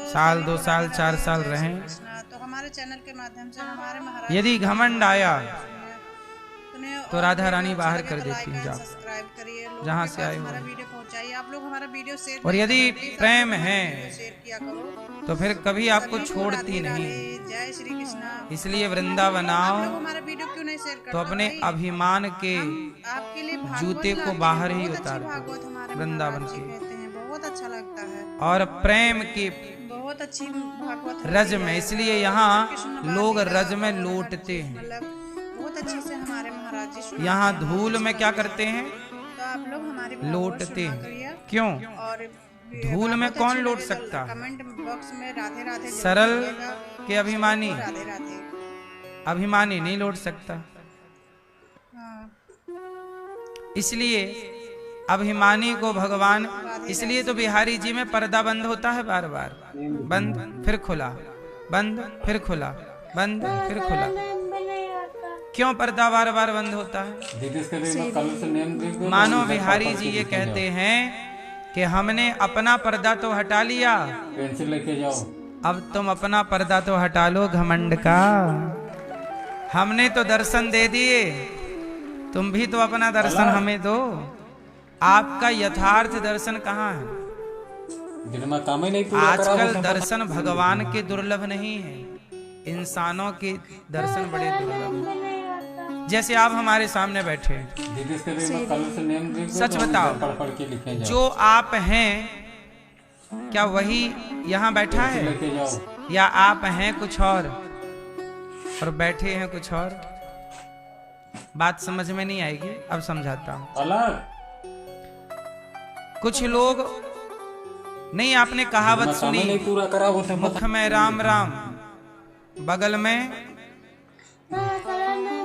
साल 2 साल 4 साल रहें, तो हमारे चैनल के माध्यम से हमारे महाराज यदि घमंड आया तो और राधा रानी वीडियो बाहर अच्छा कर लगे तो देती हैं। लाइक जाओ एंड सब्सक्राइब करिए, लोगों जहाँ के से पास आए हो। हमारा वीडियो पहुंचाइए। आप लोग हमारा वीडियो शेयर और नहीं यदि करते, प्लीज आप प्रेम लोग हमारा है वीडियो शेयर किया करो। तो फिर कभी आपको सभी को छोड़ती राधे नहीं। राधे, जय श्री कृष्णा। इसलिए वृंदावन आप आओ लोग हमारा वीडियो क्यों नहीं शेयर करते तो अपने भाई? अभिमान के हम आपके लिए भागवत जूते को गाते हैं, बाहर ही बहुत अच्छी उतार दो भागवत हमारे वृंदावन महाराज जी के, कहते हैं, बहुत अच्छा लगता है। और प्रेम की बहुत अच्छी भागवत रज होती में, है। इसलिए यहाँ कृष्ण लोग वाटिका रज में और हर लौटते चीज, हैं। मतलब बहुत अच्छे से हमारे महाराज जी सुनाते यहाँ हैं, धूल बहुत में अच्छा क्या लगता है। करते हैं? तो आप लोग हमारी भागवत लौटते सुना हैं। करिए। क्यों? और धूल में भागवत कौन अच्छी लौट लगे तो सकता? कमेंट बॉक्स में राधे राधे जरूर सरल लिखिएगा। के अभिमानी, सबको राधे राधे। अभिमानी नहीं लौट सकता। हाँ, इसलिए अभिमानी को भगवान, इसलिए तो बिहारी जी में पर्दा बंद होता है बार बार, बंद फिर खुला, बंद फिर खुला, बंद फिर खुला। क्यों पर्दा बार बार बंद होता है? मानो बिहारी जी ये कहते हैं कि हमने अपना पर्दा तो हटा लिया, पेंसिल लेके जाओ, अब तुम अपना पर्दा तो हटा लो घमंड का। हमने तो दर्शन दे दिए, तुम भी तो अपना दर्शन हमें दो। आपका यथार्थ दर्शन कहाँ है? जिनमें काम ही नहीं पूरा करा, आजकल वो दर्शन भगवान के दुर्लभ नहीं है, इंसानों के दर्शन बड़े दुर्लभ हैं। जैसे आप हमारे सामने बैठे, जिसके लिए मैं कल से नेम लिख दूं सच तो हम बताओ, पढ़ पढ़ के लिखे जाओ। जो आप हैं क्या वही यहाँ बैठा है, लेके जाओ, या आप हैं कुछ और बैठे हैं कुछ और? बात समझ में नहीं आएगी, अब समझाता हूँ। अलग कुछ लोग नहीं, आपने कहावत जिनमें काम ही सुनी, नहीं पूरा करा, वो सब मुख में राम राम बगल में,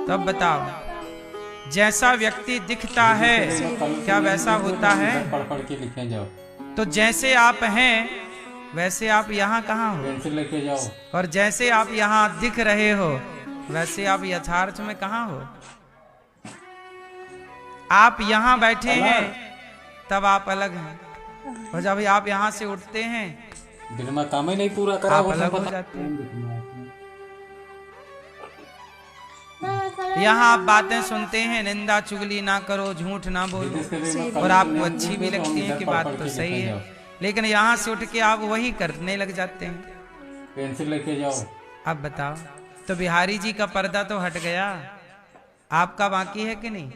तब बताओ जैसा व्यक्ति दिखता है क्या वैसा होता है? पढ़ पढ़ के लिखे जाओ। तो जैसे आप हैं वैसे आप यहाँ कहाँ हो, पेंसिल लेके जाओ, और जैसे आप यहाँ दिख रहे हो वैसे आप यथार्थ में कहाँ हो? आप यहाँ बैठे हैं तब आप अलग हैं, और जब आप यहाँ से उठते हैं जिनमें काम ही नहीं पूरा करा, आप वो अलग सब हो जाते हैं। यहाँ आप बातें सुनते हैं, निंदा चुगली ना करो, झूठ ना बोलो, जिसके लिए मैं कल और से आपको नेम अच्छी लिख भी दूं तो लगती हम है इधर कि पढ़ बात पढ़ तो के सही लिखे है, जाओ। लेकिन यहाँ से उठ के आप वही करने लग जाते हैं। पेंसिल लेके जाओ, अब बताओ, तो बिहारी जी का पर्दा तो हट गया, आपका बाकी है कि नहीं?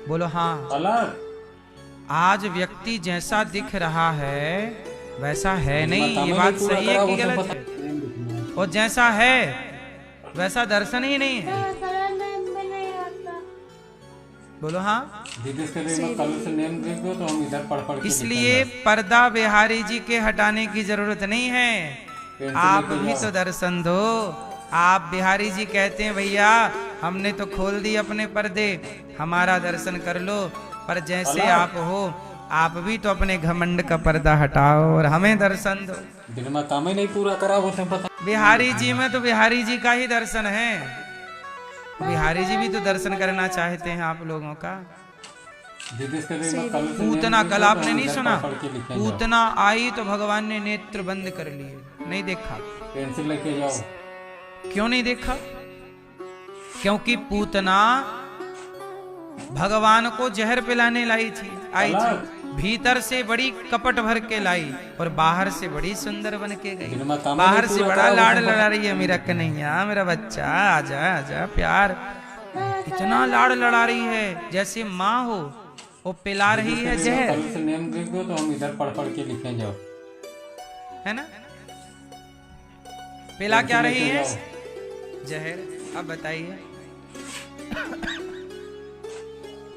बोलो हाँ। अलग आज व्यक्ति जैसा दिख रहा है वैसा है नहीं, काम ये ही बात नहीं पूरा सही है करा, कि वो सब गलत है? और जैसा है वैसा दर्शन ही नहीं है। बोलो हाँ। जिसके लिए मैं कल से नेम लिख दूं तो हम इधर पढ़ पढ़ के इसलिए लिखे पर्दा बिहारी जी के हटाने की जरूरत नहीं है, पेंसिल आप लेके भी जाओ। तो दर्शन दो। आप बिहारी जी कहते हैं भैया हमने तो खोल दी अपने पर्दे, हमारा दर्शन कर लो, पर जैसे आप हो आप भी तो अपने घमंड का पर्दा हटाओ और हमें दर्शन दो। जिनमें काम ही नहीं पूरा करा, वो सब पता। बिहारी जी में तो बिहारी जी का ही दर्शन है, बिहारी जी भी तो दर्शन करना चाहते हैं आप लोगों का। जिसके लिए मैं कल से नेम पूतना, लिख कल दूं तो आपने हम नहीं इधर सुना, पढ़ पढ़ के लिखे जाओ। पूतना आई तो भगवान ने नेत्र बंद कर लिए, नहीं देखा। पेंसिल लेके जाओ, क्यों नहीं देखा? क्योंकि पूतना भगवान को जहर पिलाने आई थी, भीतर से बड़ी कपट भर के लाई और बाहर से बड़ी सुंदर बन के गई। जिनमें काम बाहर नहीं से पूरा बड़ा करा, वो लाड़ सब लड़ा रही है, मेरा कन्हैया मेरा बच्चा आजा आजा प्यार, इतना लाड़ लड़ा रही है जैसे माँ हो, वो पिला रही है जिसके लिए मैं जहर, कल से नेम लिख दूं तो हम इधर पढ़ पढ़ के लिखे जाओ। है ना? पिला क्या पेंसिल रही लेके है? जाओ। जहर। अब बताइए,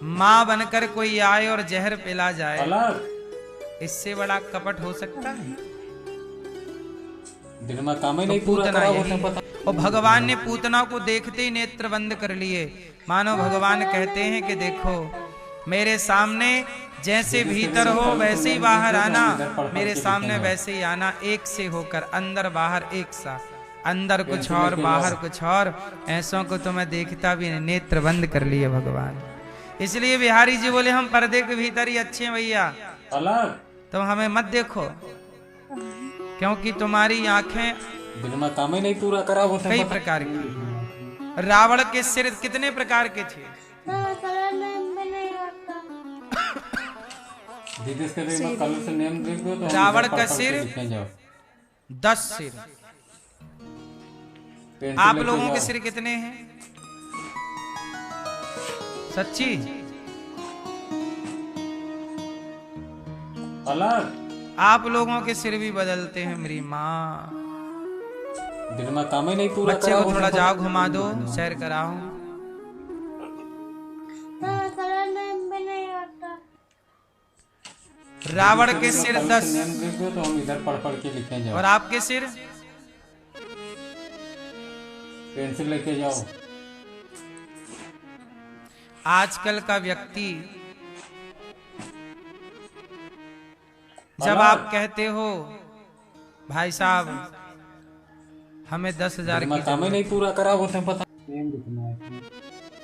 माँ बनकर कोई आए और जहर पिला जाए, अलग इससे बड़ा कपट हो सकता है? जिनमें काम ही तो नहीं पूरा पूतना करा, वो यही सब है। पता। और भगवान ने पूतना को देखते ही नेत्र बंद कर लिए, मानो भगवान कहते हैं कि देखो मेरे सामने जैसे भीतर हो वैसे ही बाहर आना, मेरे सामने वैसे ही आना, एक से होकर अंदर बाहर एक सा, अंदर कुछ और बाहर कुछ और, ऐसों को तो मैं देखता भी नहीं, नेत्र बंद कर लिए भगवान। इसलिए बिहारी जी बोले हम पर्दे के भीतर ही अच्छे हैं भैया, अलग तुम हमें मत देखो, क्योंकि तुम्हारी आंखें दिन में काम ही नहीं पूरा करा वो कई प्रकार की। रावण के सिर कितने प्रकार के थे? दीदी इसके देख मैं कल से नेम देख दो तो रावण का सिर 10 सिर। आप लोगों के सिर कितने हैं? सच्ची अलग आप लोगों के सिर भी बदलते हैं मेरी माँ। दिन में काम ही नहीं पूरा बच्चे करा को वो थोड़ा जाओ घुमा दो, सैर कराओ। रावण के सिर 10 नेम देख दो तो हम इधर पढ़ के लिखे जाओ और आपके सिर पेंसिल लेके जाओ। आजकल का व्यक्ति जब आप कहते हो भाई साहब हमें 10,000 की काम ही नहीं पूरा करा वो पता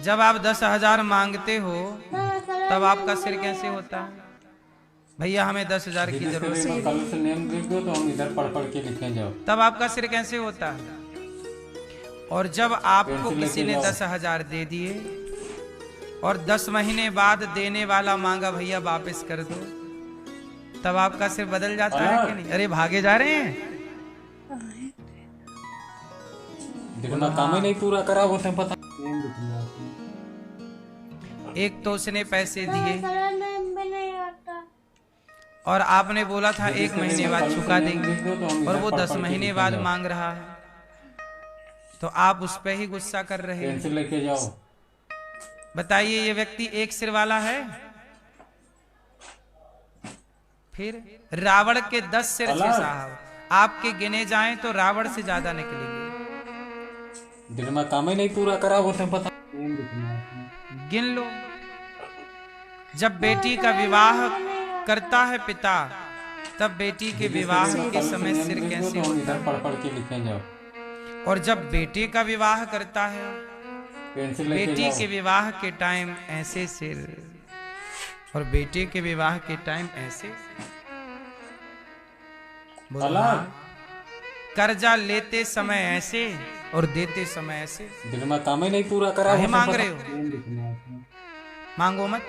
जब आप 10,000 मांगते हो तब आपका सिर कैसे होता है? भैया हमें 10,000 की जरूरत है। कल से नेम देख दो तो हम इधर पढ़ के लिखे जाओ तब आपका सिर कैसे होता है? और जब आपको किसी ने 10,000 दे दिए और 10 महीने बाद देने वाला मांगा भैया वापस कर दो, तब आपका सिर बदल जाता है कि नहीं? अरे भागे जा रहे हैं। दिन में काम ही नहीं पूरा करा वो पता एक तो उसने पैसे दिए और आपने बोला था 1 महीने बाद चुका देंगे और वो 10 महीने बाद मांग रहा है, तो आप उस पे ही गुस्सा कर रहे हैं। पेंसिल लेके जाओ। बताइए ये व्यक्ति एक सिर वाला है? फिर रावण के 10 सिर थे साहब, आपके गिने जाएं तो रावण से ज्यादा निकलेंगे। दिन में काम ही नहीं पूरा करा वो पता गिन लो। जब बेटी का विवाह करता है पिता, तब बेटी के विवाह के समय सिर कैसे होता इधर पढ़ के लिखे जाओ। है? और जब बेटे का विवाह करता है पेंसिल लेके बेटी जाओ। के विवाह के टाइम ऐसे सिर और बेटे के विवाह के टाइम ऐसे। बोलो अलग हाँ। कर्जा लेते समय ऐसे और देते समय ऐसे। दिन में काम ही नहीं पूरा करा काहे वो मांग पता। रहे हो? मांगो मत।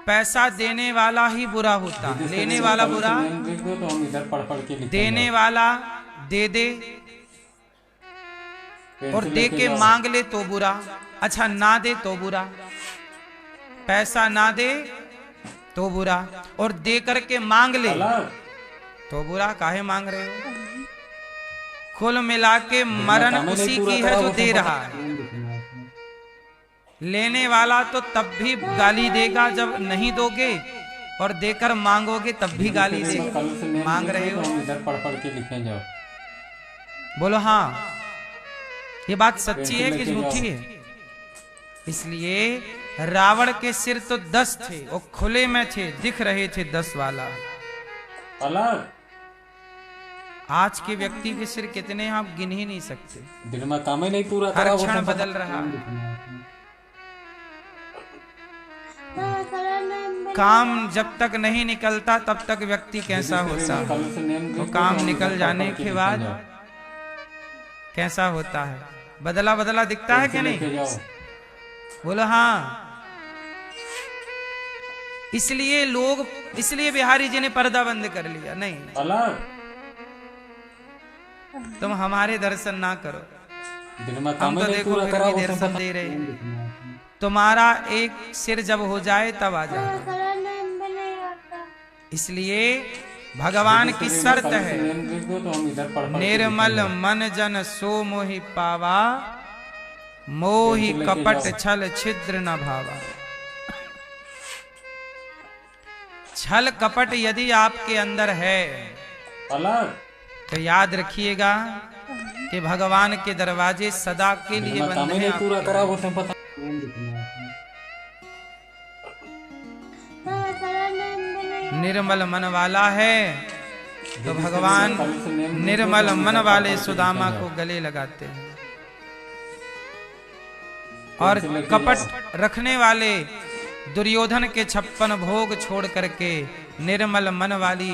पैसा देने वाला ही बुरा होता है, लेने वाला बुरा। देख दो तो हम इधर पढ़ के लिखे देने वाला दे दे और दे के मांग ले तो बुरा। अच्छा ना दे तो बुरा, पैसा ना दे तो बुरा और दे करके मांग ले अलग तो बुरा। काहे मांग रहे हो? कुल मिला के मरण उसी की है जो दे रहा है। लेने वाला तो तब भी गाली देगा जब नहीं दोगे, और देकर मांगोगे तब भी गाली देगा। मांग रहे हो? इधर पढ़ के लिखे जाओ। बोलो हाँ। ये बात सच्ची है कि झूठी है? इसलिए रावण के सिर तो 10 थे, वो खुले में थे, दिख रहे थे 10 वाला। अलग आज के व्यक्ति के सिर कितने हैं आप गिन ही नहीं सकते। दिन में काम ही नहीं पूरा हर करा वो क्षण पता। बदल रहा है। काम जब तक नहीं निकलता तब तक व्यक्ति कैसा होता है? कल से नेम देख तो दो काम तो हम निकल इधर जाने पढ़ के लिखे बाद जाओ। कैसा होता है? बदला बदला दिखता है कि पेंसिल नहीं? लेके जाओ। बोलो हाँ। इसलिए लोग, इसलिए बिहारी जी ने पर्दा बंद कर लिया। नहीं, अलग तुम हमारे दर्शन ना करो। दिन में हम काम तो ही नहीं देखो पूरा फिर करा भी वो दर्शन पता। दे रहे हैं। तुम्हारा एक सिर जब हो जाए तब आ जाना। इसलिए भगवान की शर्त है, नेम देख दो तो हम इधर पढ़ के निर्मल लिखे जाओ। मन जन सो मोहि पावा, मोहि कपट छल छिद्र न भावा। छल कपट यदि आपके अंदर है अलग तो याद रखिएगा कि भगवान के दरवाजे सदा के दिन लिए में काम बंद ही हैं नहीं पूरा आपके करा लिए। वो पता। निर्मल मन वाला है तो भगवान निर्मल मन वाले सुदामा को गले लगाते हैं, और कपट रखने वाले दुर्योधन के 56 भोग छोड़ करके निर्मल मन वाली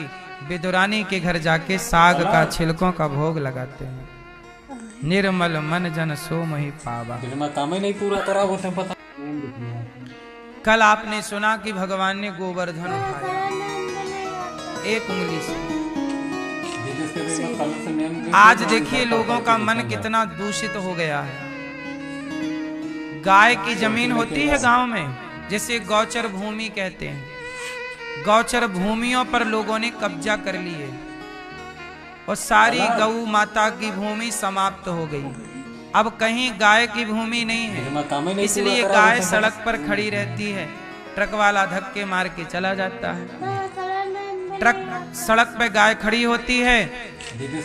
विदुरानी के घर जाके साग का छिलकों का भोग लगाते हैं। निर्मल मन जन सो मही पावा। दिल में काम ही नहीं पूरा करा वो तो पता। कल आपने सुना कि भगवान ने गोवर्धन उठाया एक उंगली से। आज देखिए लोगों का मन कितना दूषित हो गया है। गाय की जमीन होती है गांव में, जिसे गौचर भूमि कहते हैं। गौचर भूमियों पर लोगों ने कब्जा कर लिए और सारी गौ माता की भूमि समाप्त हो गई। अब कहीं गाय की भूमि नहीं है, इसलिए गाय सड़क पर खड़ी रहती है। ट्रक वाला धक्के मार के चला जाता है। ट्रक सड़क पे गाय खड़ी होती है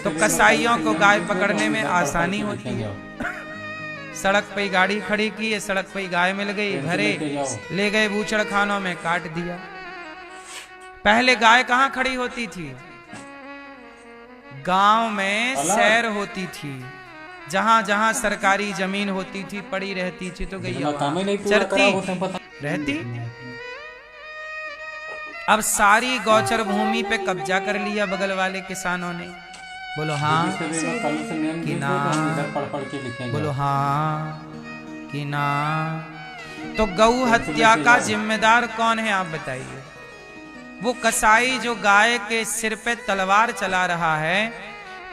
तो कसाईयों को गाय पकड़ने में आसानी होती है। सड़क पे गाड़ी खड़ी की है, सड़क पे गाय मिल गई, भरे ले गए बूचड़ खानों में काट दिया। पहले गाय कहाँ खड़ी होती थी? गांव में सैर होती थी। जहां जहां सरकारी जमीन होती थी पड़ी रहती थी तो गैया चरती रहती। अब सारी गौचर भूमि पे कब्जा कर लिया बगल वाले किसानों ने। बोलो हाँ कि ना? बोलो हाँ कि ना? तो गौ हत्या का जिम्मेदार कौन है आप बताइए? वो कसाई जो गाय के सिर पे तलवार चला रहा है,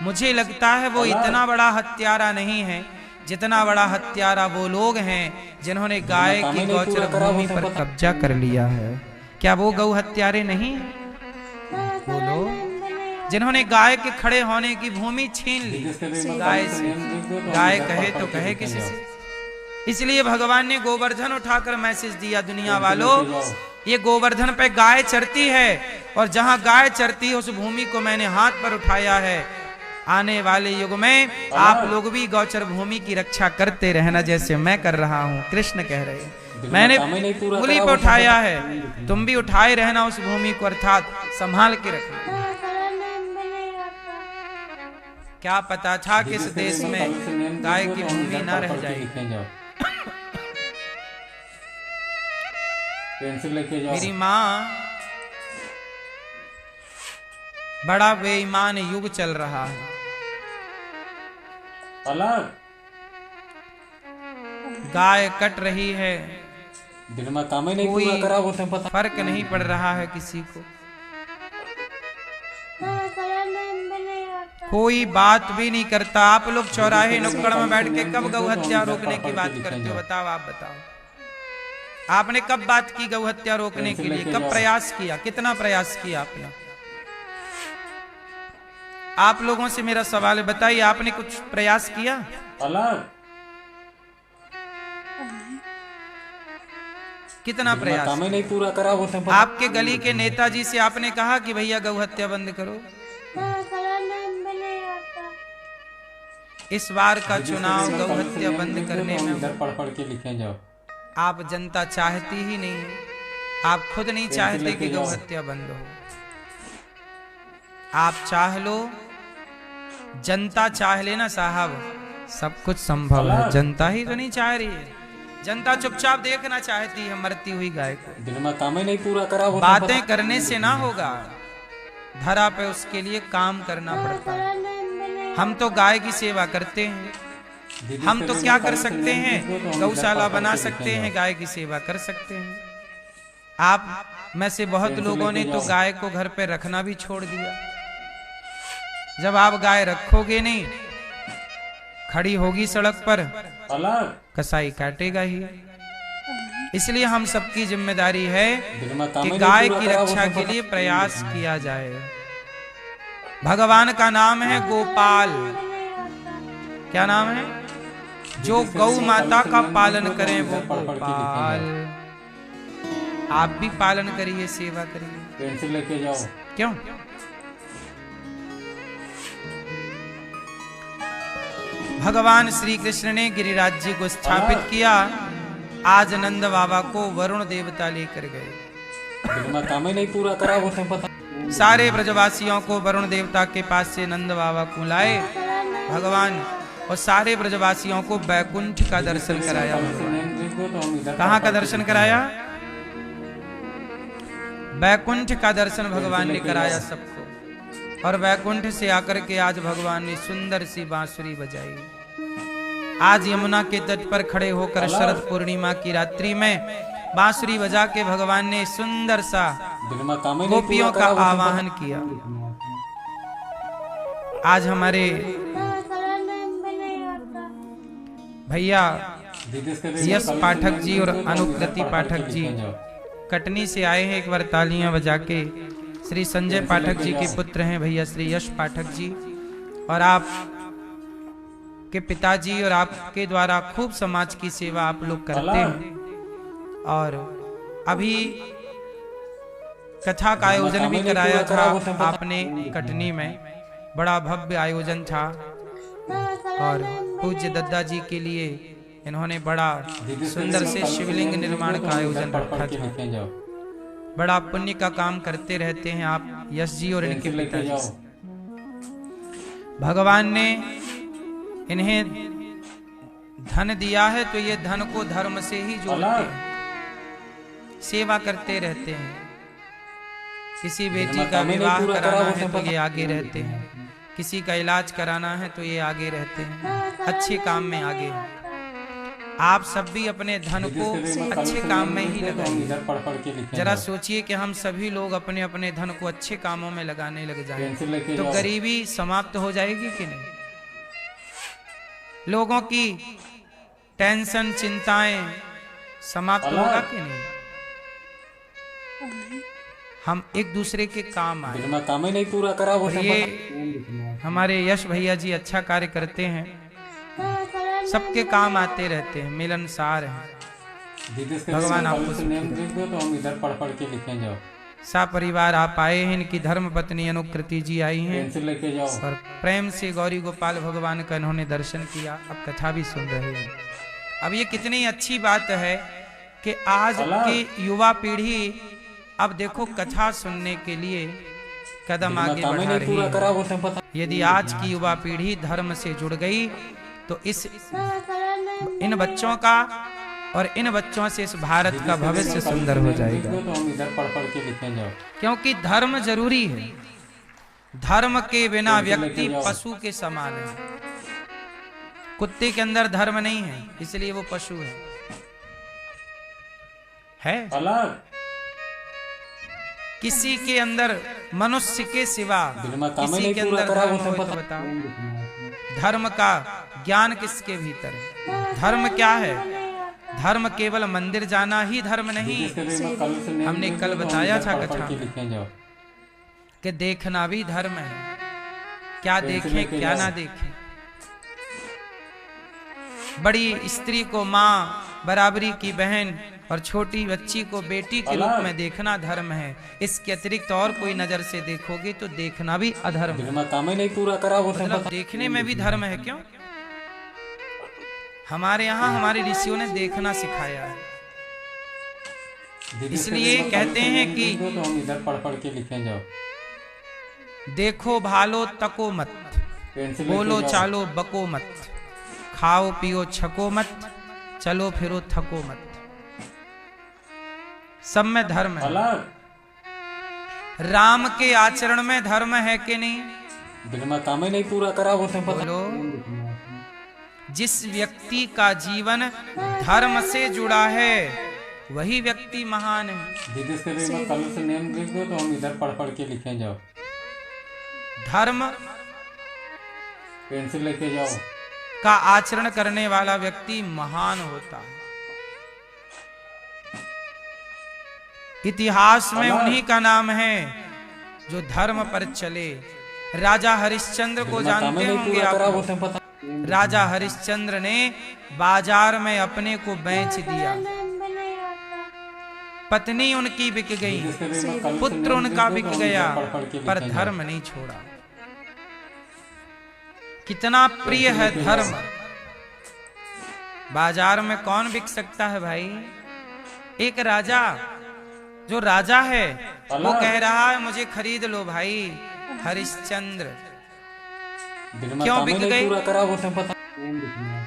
मुझे लगता है वो इतना बड़ा हत्यारा नहीं है जितना बड़ा हत्यारा वो लोग हैं जिन्होंने गाय की गौचर भूमि पर कब्जा कर लिया है। क्या वो गौ हत्यारे नहीं? बोलो, जिन्होंने गाय के खड़े होने की भूमि छीन ली गाय से। गाय कहे तो कहे किसी से। इसलिए भगवान ने गोवर्धन उठाकर मैसेज दिया, दुनिया वालों ये गोवर्धन पे गाय चरती है और जहां गाय चरती है उस भूमि को मैंने हाथ पर उठाया है। आने वाले युग में आप लोग भी गौचर भूमि की रक्षा करते रहना जैसे मैं कर रहा हूँ। कृष्ण कह रहे हैं मैंने उंगली पे उठाया है, तुम भी उठाए रहना उस भूमि को, अर्थात संभाल के रखना। क्या पता था कि इस देश में गाय की भूमि ना रह जाएगी। मेरी माँ, बड़ा बेईमान युग चल रहा है। गाय कट रही है, दिल में काम ही नहीं कोई पूरा करा वो तो पता। फर्क नहीं पड़ रहा है किसी को, कोई बात भी नहीं करता। आप लोग चौराहे नुक्कड़ में बैठ के कब गौ हत्या रोकने की बात करते हो? बताओ, आप बताओ, आपने कब बात की गौ हत्या रोकने के लिए? कब प्रयास किया? कितना प्रयास किया आपने? आप लोगों से मेरा सवाल है, बताइए आपने कुछ प्रयास किया? कितना प्रयास? काम ही नहीं पूरा करा वो तो। आपके गली के नेताजी से आपने कहा कि भैया गौ हत्या बंद करो? इस बार का चुनाव गौ हत्या बंद करने में पढ़ पढ़ के लिखे जाओ। आप जनता चाहती ही नहीं है, आप खुद नहीं चाहते कि गौ हत्या बंद हो। आप चाह लो, जनता चाह लेना साहब, सब कुछ संभव है। जनता ही तो नहीं चाह रही है, जनता चुपचाप देखना चाहती है मरती हुई गाय को। दिल में काम ही नहीं पूरा करा वो। बातें करने से ना होगा, धरा पे उसके लिए काम करना पड़ता है। हम तो गाय की सेवा करते हैं, हम तो क्या कर सकते हैं? गौशाला बना सकते हैं, गाय की सेवा कर सकते हैं। आप में से बहुत लोगों ने तो गाय को घर पे रखना भी छोड़ दिया। जब आप गाय रखोगे नहीं, खड़ी होगी सड़क पर, कसाई काटेगा ही। इसलिए हम सबकी जिम्मेदारी है कि गाय की रक्षा के लिए प्रयास किया जाए। भगवान का नाम है गोपाल। क्या नाम है? जो गौ माता का पालन करें वो गोपाल। आप भी पालन करिए, सेवा करिए। पेंसिल लेके जाओ। क्यों? भगवान श्री कृष्ण ने गिरिराज जी को स्थापित किया। आज नंद बाबा को वरुण देवता लेकर गए। काम ही नहीं पूरा करा वो तो पता। सारे ब्रजवासियों को वरुण देवता के पास से नंद बाबा को लाए भगवान, और सारे ब्रजवासियों को बैकुंठ का दर्शन कराया। कहाँ का दर्शन कराया? वैकुंठ का दर्शन भगवान ने कराया सबको, और वैकुंठ से आकर के आज भगवान ने सुंदर सी बांसुरी बजाई। आज यमुना के तट पर खड़े होकर शरद पूर्णिमा की रात्रि में बांसुरी बजा के भगवान ने सुंदर सा गोपियों का आवाहन किया। आज हमारे भैया यश पाठक जी और अनुकृति पाठक जी कटनी से आए हैं। एक बार तालियां बजा के। श्री संजय पाठक जी के पुत्र हैं भैया श्री यश पाठक जी, और आप के पिताजी और आपके द्वारा खूब समाज की सेवा आप लोग करते हैं। और अभी कथा का आयोजन भी कराया था आपने कटनी में, बड़ा भव्य आयोजन था। और पूज्य दद्दा जी के लिए इन्होंने बड़ा सुंदर से शिवलिंग निर्माण का आयोजन रखा था। बड़ा पुण्य का काम करते रहते हैं आप यश जी और इनके पिताजी। भगवान ने इन्हें धन दिया है तो ये धन को धर्म से ही जोड़ते हैं, सेवा करते रहते हैं। किसी बेटी का विवाह कराना है तो ये आगे रहते हैं, किसी का इलाज कराना है तो ये आगे रहते हैं, अच्छे काम में आगे हैं। आप सब भी अपने धन को अच्छे काम में ही लगाइए। जरा सोचिए कि हम सभी लोग अपने अपने धन को अच्छे कामों में लगाने लग जाएं तो गरीबी समाप्त हो जाएगी कि नहीं? लोगों की टेंशन चिंताएं समाप्त होगा कि नहीं? हम एक दूसरे के काम आए। काम ही नहीं पूरा करा वो ये हमारे यश भैया जी अच्छा कार्य करते हैं, सबके काम आते रहते हैं, मिलनसार हैं। भगवान आपको तो हम इधर पढ़ पढ़ के लिखे जाओ। सा परिवार आप आए हैं, इनकी धर्म पत्नी अनुकृति जी आई हैं लेके जाओ और प्रेम से गौरी गोपाल भगवान का इन्होंने दर्शन किया। अब कथा भी सुन रहे हैं। अब ये कितनी अच्छी बात है कि आज की युवा पीढ़ी अब देखो कथा सुनने के लिए कदम आगे बढ़ा रही है। यदि आज की युवा पीढ़ी धर्म से जुड़ गई तो इन बच्चों का और इन बच्चों से इस भारत का भविष्य सुंदर हो जाएगा। क्योंकि धर्म जरूरी है। धर्म के बिना व्यक्ति पशु के समान है। कुत्ते के अंदर धर्म नहीं है, इसलिए वो पशु है? किसी के अंदर मनुष्य के सिवा किसी के अंदर धर्म हो तो बताओ। धर्म का ज्ञान किसके भीतर है? धर्म क्या है? धर्म केवल मंदिर जाना ही धर्म नहीं। हमने कल बताया था कथा कि देखना भी धर्म है। क्या देखें क्या ना देखें। बड़ी स्त्री को माँ, बराबरी की बहन और छोटी बच्ची को बेटी के रूप में देखना धर्म है। इसके अतिरिक्त और कोई नजर से देखोगे तो देखना भी अधर्म है। काम ही नहीं पूरा करा वो मतलब देखने में भी धर्म है। क्यों? हमारे यहाँ हमारे ऋषियों ने देखना सिखाया है। इसलिए कहते हैं कि हम इधर पढ़ पढ़ के लिखे जाओ। देखो भालो तको मत, बोलो चालो बको मत, खाओ पियो छको मत, चलो फिरो थको मत। सब में धर्म है। राम के आचरण में धर्म है कि नहीं? काम ही नहीं पूरा करा वो बोलो। जिस व्यक्ति का जीवन धर्म से जुड़ा है वही व्यक्ति महान है। दीदी से भी मैं कल से नेम लिख दो तो हम इधर पढ़ पढ़ के लिखे जाओ। धर्म पेंसिल लेके जाओ का आचरण करने वाला व्यक्ति महान होता है। इतिहास में उन्हीं का नाम है जो धर्म पर चले। राजा हरिश्चंद्र को जानते होंगे आप। राजा हरिश्चंद्र ने बाजार में अपने को बेच दिया। पत्नी उनकी बिक गई, पुत्र उनका बिक गया, पर धर्म नहीं छोड़ा। कितना प्रिय है धर्म। बाजार में कौन बिक सकता है भाई? एक राजा, जो राजा है वो कह रहा है मुझे खरीद लो भाई। हरिश्चंद्र क्यों बिक गए?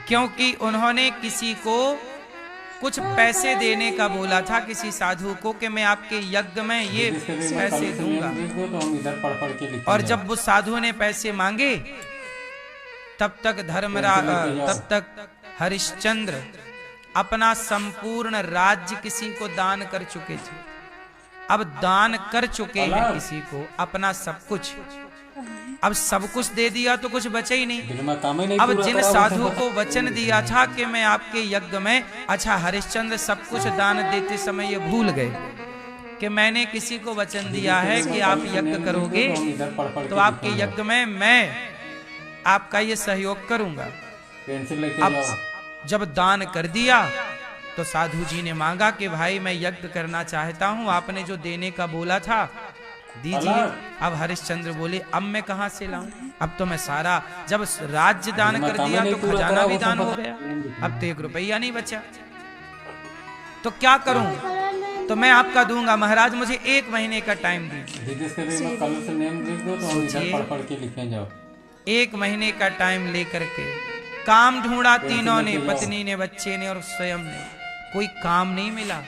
क्योंकि उन्होंने किसी को कुछ पैसे देने का बोला था किसी साधु को कि मैं आपके यज्ञ में ये पैसे दूंगा। तो हम इधर पढ़ पढ़ के लिखेंगे। और जब वो साधु ने पैसे मांगे तब तक हरिश्चंद्र अपना संपूर्ण राज्य किसी को दान कर चुके थे। अब दान कर चुके हैं किसी को अपना सब कुछ, अब सब कुछ दे दिया तो कुछ बचे ही नहीं। अब जिन साधु को वचन दिया था कि मैं आपके यज्ञ में, अच्छा हरिश्चंद्र सब कुछ दान देते समय ये भूल गए कि मैंने किसी को वचन दिया है कि आप यज्ञ करोगे तो आपके यज्ञ में मैं आपका ये सहयोग करूंगा। अब जब दान कर दिया तो साधु जी ने मांगा कि भाई मैं यज्ञ करना चाहता हूं, आपने जो देने का बोला था दीजिए। अब हरिश्चंद्र बोले अब मैं कहां से लाऊं, अब तो मैं सारा, जब राज्य दान कर दिया तो खजाना भी दान हो गया, अब तो 1 रुपया नहीं बचा, तो क्या करूं? तो मैं आपका दूंगा महाराज, मुझे 1 महीने का टाइम दीजिए। जाओ 1 महीने का टाइम लेकर के काम ढूंढा तीनों ने, पत्नी ने, बच्चे ने और स्वयं ने, कोई काम नहीं मिला।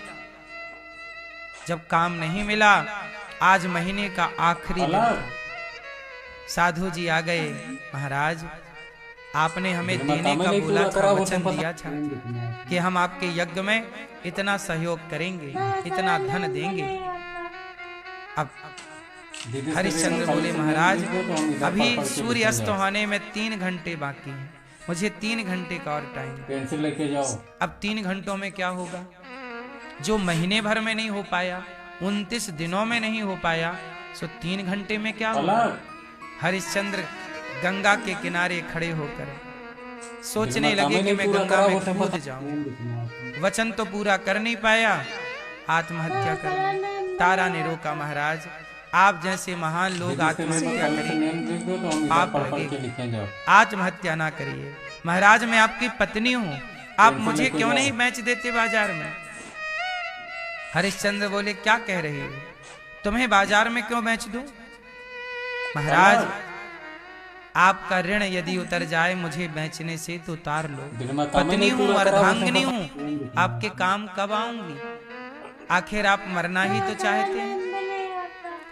जब काम नहीं मिला, आज महीने का आखिरी दिन था, साधु जी आ गए, महाराज आपने हमें देने का बोला था, वचन दिया था कि हम आपके यज्ञ में इतना सहयोग करेंगे, इतना धन देंगे। अब हरिश्चंद्र बोले महाराज अभी सूर्य अस्त होने में 3 घंटे बाकी हैं, मुझे 3 घंटे का और टाइम। पेंसिल लेके जाओ। अब 3 घंटों में क्या होगा? जो महीने भर में नहीं हो पाया, 29 दिनों में नहीं हो पाया, सो 3 घंटे में क्या होगा? हरिश्चंद्र गंगा के किनारे खड़े होकर सोचने लगे कि मैं गंगा में कूद जाऊं। वचन तो पूरा कर नहीं पाया, आत्महत्या कर। तारा ने रोका, महाराज आप जैसे महान लोग आत्महत्या करें, आप लगे, आत्महत्या ना करिए। महाराज मैं आपकी पत्नी हूँ, आप मुझे क्यों नहीं बेच देते बाजार में? हरिश्चंद्र बोले क्या कह रही हो, तुम्हें बाजार में क्यों बेच दूं? महाराज आपका ऋण यदि उतर जाए मुझे बेचने से तो उतार लो, पत्नी हूँ, अर्धांगिनी हूँ, आपके काम कब आऊंगी? आखिर आप मरना ही तो चाहते हैं,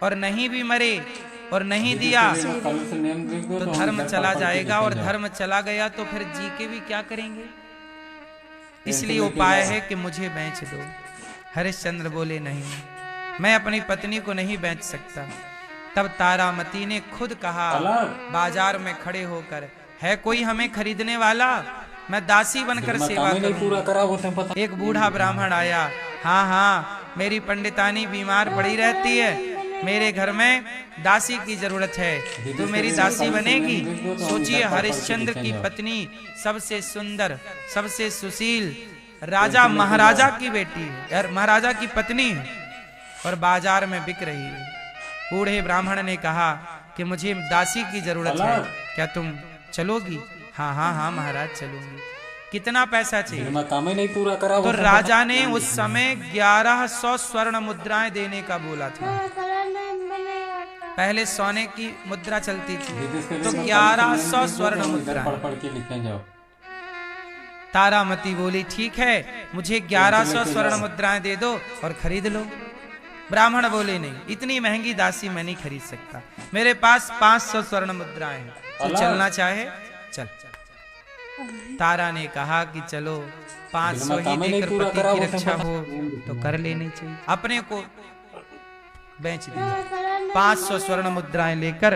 और नहीं भी मरे और नहीं दिया तो धर्म चला जाएगा, और धर्म चला गया तो फिर जी के भी क्या करेंगे? इसलिए उपाय है कि मुझे बेच दो। हरिश्चंद्र बोले नहीं, मैं अपनी पत्नी को नहीं बेच सकता। तब तारामती ने खुद कहा बाजार में खड़े होकर, है कोई हमें खरीदने वाला? मैं दासी बनकर सेवा करूंगी। एक बूढ़ा ब्राह्मण आया, हाँ हाँ मेरी पंडितानी बीमार पड़ी रहती है, मेरे घर में दासी की जरूरत है, तो मेरी दासी बनेगी? सोचिए हरिश्चंद्र की पत्नी सबसे सुंदर, सबसे सुशील, राजा महाराजा की बेटी है, महाराजा की पत्नी है, और बाजार में बिक रही है। बूढ़े ब्राह्मण ने कहा कि मुझे दासी की जरूरत है, क्या तुम चलोगी? हाँ हाँ हाँ महाराज चलूंगी। कितना पैसा चाहिए? काम ही नहीं पूरा करा। तो राजा ने उस समय 1100 स्वर्ण मुद्राएं देने का बोला था। पहले सोने की मुद्रा चलती थी, तो 1100 स्वर्ण मुद्राएं। तारामती बोली ठीक है, मुझे 1100 स्वर्ण मुद्राएं दे दो और खरीद लो। ब्राह्मण बोले नहीं, इतनी महंगी दासी मैं नहीं खरीद सकता, मेरे पास 500 स्वर्ण मुद्राएं हैं, तो चलना चाहे चल। तारा ने कहा कि चलो 500 ही देकर पति की रक्षा हो तो कर लेनी चाहिए। अपने को बेच दिया, 500 स्वर्ण मुद्राएं लेकर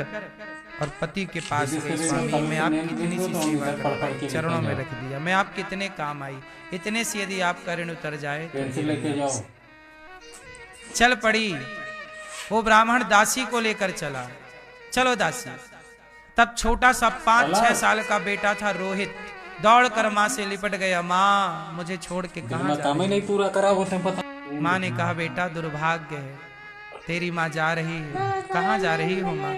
और पति के पास गए। स्वामी मैं आपकी इतनी सी सेवा कर, चरणों में रख दिया, मैं आपके इतने काम आई, इतने से यदि आपका ऋण उतर जाए तो लेके जाओ। चल पड़ी। वो ब्राह्मण दासी को लेकर चला, चलो दासी। तब छोटा सा 5-6 साल का बेटा था रोहित, दौड़कर माँ से लिपट गया, माँ मुझे छोड़ के कहाँ जा रही? नहीं पूरा करा वो पता। माँ ने कहा बेटा दुर्भाग्य है, तेरी माँ जा रही है। कहाँ जा रही हो माँ?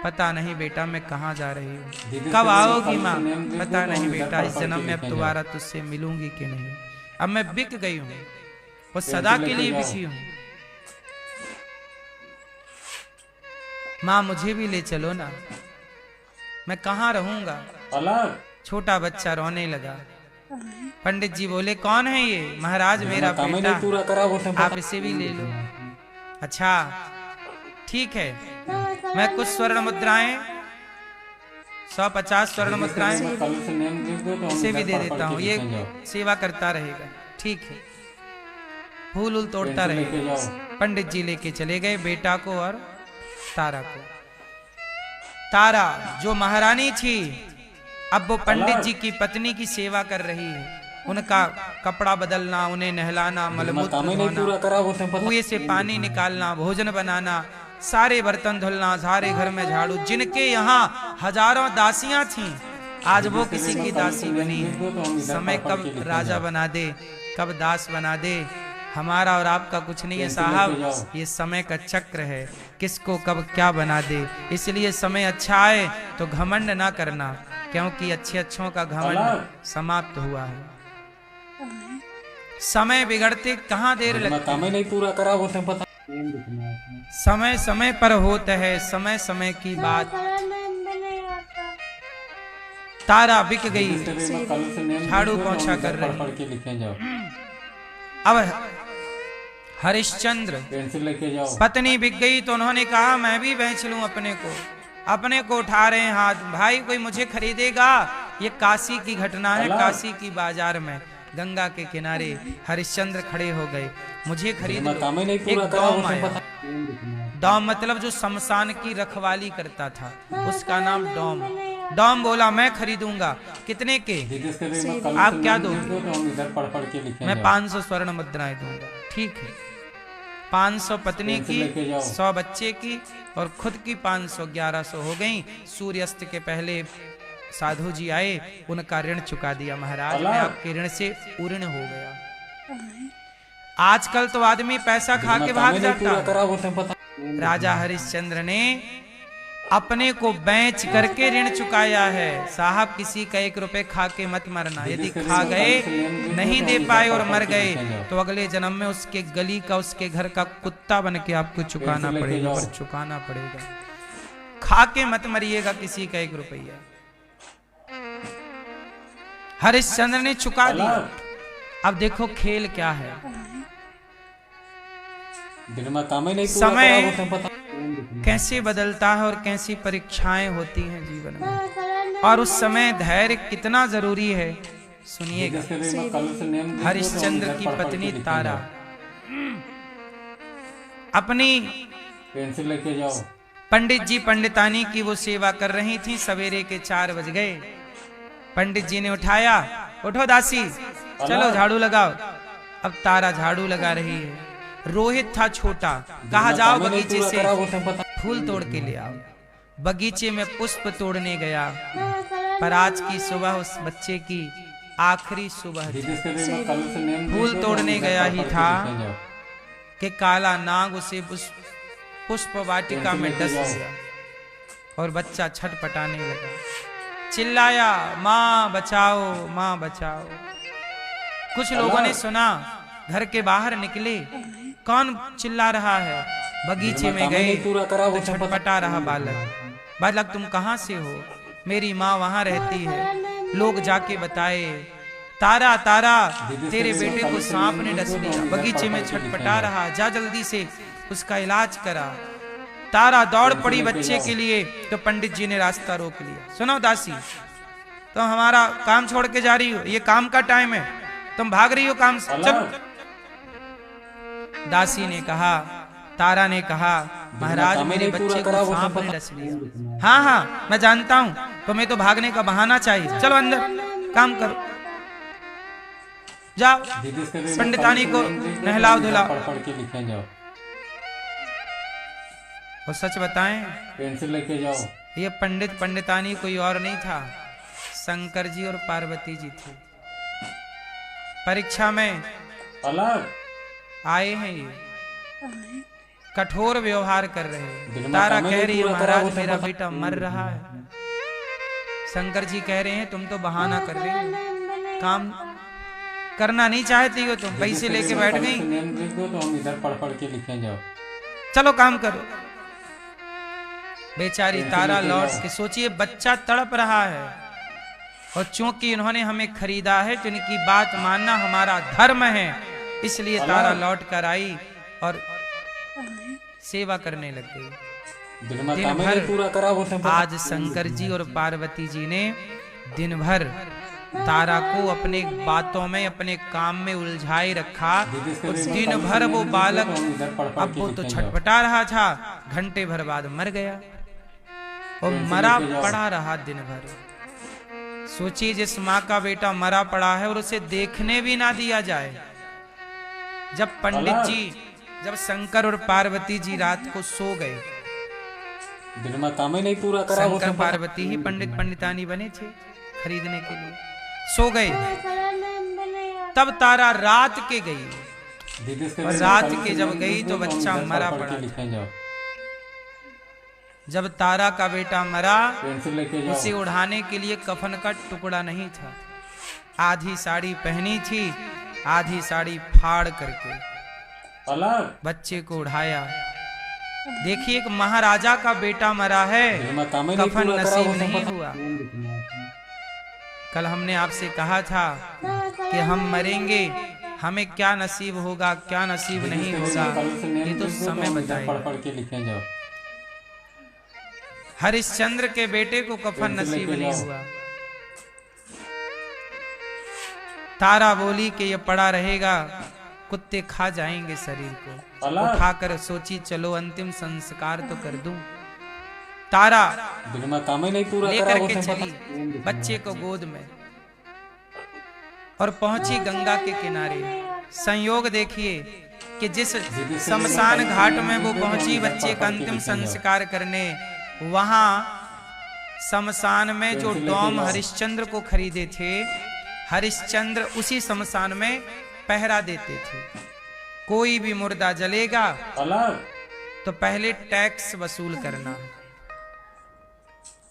पता नहीं बेटा मैं कहाँ जा रही हूँ। कब आओगी माँ? पता नहीं बेटा, इस जन्म में अब दोबारा तुझसे मिलूंगी कि नहीं। अब मैं बिक गई हूँ, वो सदा के लिए बिकी हूँ। माँ मुझे भी ले चलो ना, मैं कहाँ रहूंगा? छोटा बच्चा रोने लगा। पंडित जी बोले कौन है ये? महाराज मेरा काम ही बेटा, नहीं पूरा करा होता आप इसे भी ले लो। अच्छा ठीक है, मैं कुछ स्वर्ण मुद्राएं 150 स्वर्ण मुद्राएं कल से नेम लिख दो तो हम इसे भी इधर दे पढ़ देता पढ़ हूँ, के ये लिखें जाओ। सेवा करता रहेगा। ठीक है, फूल उल तोड़ता पेंसिल लेके रहेगा। जाओ। पंडित जी लेके चले गए बेटा को और तारा को। तारा जो महारानी थी, अब वो पंडित जी की पत्नी की सेवा कर रही है। उनका कपड़ा बदलना, उन्हें नहलाना, मलमूत्र काम ही नहीं धोना, पूरा करा होता पता कुएं से पानी निकालना, भोजन बनाना, सारे बर्तन धुलना, सारे घर में झाड़ू। जिनके यहाँ हजारों दासियां थीं, आज वो किसी की दासी बनी है। समय कब राजा बना दे, कब दास बना दे, हमारा और आपका कुछ नहीं है साहब। ये समय का चक्र है, किसको कब क्या बना दे। इसलिए समय अच्छा आए तो घमंड ना करना, क्योंकि अच्छे अच्छों का घमंड समाप्त हुआ है। समय बिगड़ते कहाँ देर लगती, काम ही नहीं पूरा करा होता पता समय समय पर होता है, समय समय की बात। तारा बिक गई, कल से नेम झाड़ू लिख दो तो हम पोंछा इधर कर पढ़ रही। पढ़ के लिखें जाओ। अब हरिश्चंद्र पेंसिल लेके जाओ। पत्नी बिक गई तो उन्होंने कहा मैं भी बेच लूं अपने को। अपने को उठा रहे हैं हाथ, भाई कोई मुझे खरीदेगा? ये काशी की घटना है, काशी की बाजार में गंगा के किनारे हरिश्चंद्र खड़े हो गए, मुझे खरीद लो। काम ही नहीं एक पूरा करा डॉम होता आया, पता डॉम मतलब जो शमशान की रखवाली करता था, उसका नाम डॉम। डॉम बोला मैं खरीदूंगा। कितने के? आप क्या दोगे? तो हम इधर पढ़ पढ़ के लिखें मैं जाओ। 500 स्वर्ण मुद्राएं दूंगा। ठीक है, 500 पत्नी की, 100 बच्चे की और खुद की 500, 1100 हो गई। सूर्यास्त के पहले साधु जी आए, उनका ऋण चुका दिया। महाराज मैं आपके ऋण से पूर्ण हो गया। आजकल तो आदमी पैसा खा के भाग जाता है। करा होता पता राजा हरिश्चंद्र ने अपने को बेच करके ऋण चुकाया है। साहब किसी का 1 रुपए खा के मत मरना। यदि खा गए, नहीं दे पाए और मर गए तो अगले जन्म में उसके गली का, उसके घर का कुत्ता बन के आपको चुकाना पड़ेगा, पर चुकाना पड़ेगा। खा के मत मरिएगा किसी का 1 रुपया। हरिश्चंद्र ने चुका दिया। अब देखो खेल क्या है। काम ही नहीं पूरा समय करा होता पता कैसे बदलता है और कैसी परीक्षाएं होती हैं जीवन में, और उस समय धैर्य कितना जरूरी है। सुनिएगा। हरिश्चंद्र की पत्नी तारा अपनी पेंसिल लेके जाओ। पंडित जी पंडितानी की वो सेवा कर रही थी। सवेरे के 4 बज गए। पंडित जी ने उठाया, उठो दासी चलो झाड़ू लगाओ। अब तारा झाड़ू लगा रही है। रोहित था छोटा, कहा जाओ बगीचे से फूल तोड़ के ले आओ। बगीचे में पुष्प तोड़ने गया, पर आज की सुबह उस बच्चे की आखिरी सुबह थी। फूल तोड़ने गया ही था कि काला नाग उसे पुष्प वाटिका में डस गया और बच्चा छटपटाने लगा, चिल्लाया माँ बचाओ, माँ बचाओ। कुछ लोगों ने सुना, घर के बाहर निकले, कौन चिल्ला रहा है? बगीचे में गए तो छटपटा रहा बालक। बालक तुम कहाँ से हो? मेरी माँ वहां रहती है। लोग जाके बताए, तारा तारा तेरे बेटे को सांप ने डस लिया, बगीचे में छटपटा रहा, जा जल्दी से उसका इलाज करा। तारा दौड़ पड़ी बच्चे के लिए, तो पंडित जी ने रास्ता रोक लिया। सुनो दासी, तुम हमारा काम छोड़ के जा रही हो, ये काम का टाइम है, तुम भाग रही हो काम से, चलो। दासी ने कहा, तारा ने कहा, महाराज मेरे बच्चे को सांप ने डस लिया। हाँ हाँ मैं जानता हूँ, तुम्हें तो भागने का बहाना चाहिए, चलो अंदर काम करो, जाओ पंडितानी को नहलाओ धुलाओ। और सच बताएं, पेंसिल लेके जाओ। ये पंडित पंडितानी कोई और नहीं था, शंकर जी और पार्वती जी थे। परीक्षा में अलग आए हैं ये, कठोर व्यवहार कर रहे हैं। तारा कह रही है महाराज मेरा बेटा मर रहा है। शंकर जी कह रहे हैं तुम तो बहाना कर रही हो, काम करना नहीं चाहती हो, तुम पैसे लेके बैठ गई, तो हम इधर पढ़ पढ़ के लिखे जाओ, चलो काम करो। बेचारी तारा लौट के, सोचिए बच्चा तड़प रहा है, और चूंकि इन्होंने हमें खरीदा है तो इनकी बात मानना हमारा धर्म है, इसलिए तारा लौट कर आई और सेवा करने लग गई। दिन भर पूरा करा वो तो आज शंकर जी और पार्वती जी ने दिन भर तारा को अपने बातों में, अपने काम में उलझाए रखा। और दिन भर वो बालक, अब वो तो छटपटा रहा था, घंटे भर बाद मर गया और मरा पड़ा रहा दिन भर। सोचिए, जिस माँ का बेटा मरा पड़ा है और उसे देखने भी ना दिया जाए। जब पंडित जी, जब शंकर और पार्वती जी रात को सो गए, दिन में काम ही नहीं पूरा करा वो शंकर पार्वती ही पंडित पंडितानी बने थे खरीदने के लिए, सो गए। तब तारा रात के गई और रात के जब गई तो बच्चा मरा पड़ा था। जब तारा का बेटा मरा, उसे उड़ाने के लिए कफन का टुकड़ा नहीं था। आधी साड़ी पहनी थी, आधी साड़ी फाड़ करके बच्चे को उड़ाया। देखिए, एक महाराजा का बेटा मरा है, कफन नसीब नहीं हुआ। कल हमने आपसे कहा था कि हम मरेंगे, हमें क्या नसीब होगा, क्या नसीब नहीं होगा, ये तो समय बताएगा। हरिश्चंद्र के बेटे को कफन नसीब नहीं हुआ। तारा बोली कि ये पड़ा रहेगा, कुत्ते खा जाएंगे शरीर को। उठाकर सोची, चलो अंतिम संस्कार तो कर दूं। तारा लेकर के चली बच्चे को गोद में और पहुंची गंगा के किनारे। संयोग देखिए कि जिस शमशान घाट में वो पहुंची बच्चे का अंतिम संस्कार करने, वहां शमशान में जो डोम हरिश्चंद्र को खरीदे थे, हरिश्चंद्र उसी शमशान में पहरा देते थे। कोई भी मुर्दा जलेगा तो पहले टैक्स वसूल करना,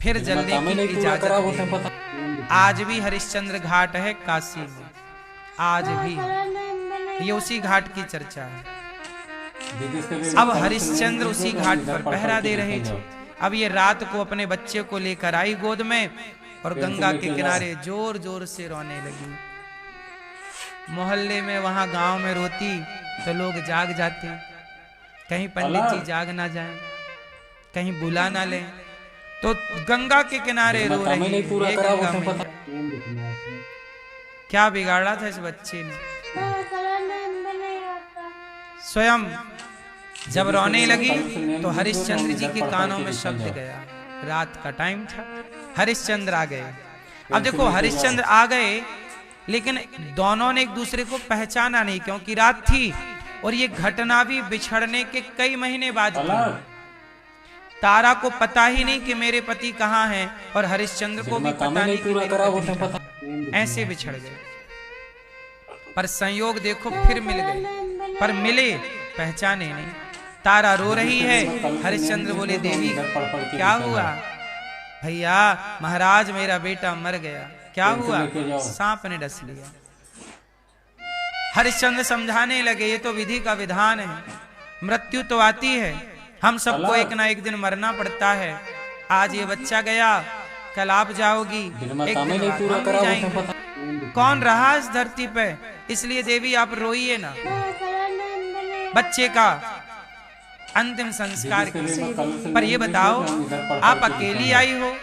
फिर जलने की इजाजत देनी। आज भी हरिश्चंद्र घाट है काशी में, आज भी ये उसी घाट की चर्चा है। अब हरिश्चंद्र उसी घाट पर पहरा दे रहे थे। अब ये रात को अपने बच्चे को लेकर आई गोद में और गंगा के किनारे जोर जोर से रोने लगी। मोहल्ले में, वहां गांव में रोती तो लोग जाग जाते, कहीं पंडित जी जाग ना जाएं, कहीं बुला ना लें, तो गंगा के किनारे रो रही है। गंगा मैया, क्या बिगाड़ा था इस बच्चे ने। स्वयं जब रोने लगी तो हरिश्चंद्र जी के कानों में शब्द गया। रात का टाइम था, हरिश्चंद्र आ गए। अब देखो, हरिश्चंद्र आ गए, लेकिन दोनों ने एक दूसरे को पहचाना नहीं, क्योंकि रात थी और ये घटना भी बिछड़ने के कई महीने बाद की। तारा को पता ही नहीं कि मेरे पति कहाँ हैं, और हरिश्चंद्र को भी पता नहीं कि मेरे पति कहाँ हैं। ऐसे बिछड़ गए। पर संयोग देखो, फिर मिल गए, पर मिले पहचाने नहीं। तारा रो रही है, हरिश्चंद्र बोले, देवी क्या हुआ? भैया महाराज, मेरा बेटा मर गया। क्या हुआ? सांप ने डस लिया। हरिश्चंद्र समझाने लगे, ये तो विधि का विधान है, मृत्यु तो आती है, हम सबको एक ना एक दिन मरना पड़ता है। आज ये बच्चा गया, कल आप जाओगी, एक दिन हम भी जाएंगे। कौन रहा इस धरती पे? इसलिए देवी आप रोइए ना। बच्चे का अंतिम संस्कार कीजिए। पर ये बताओ, आप अकेली आई हो?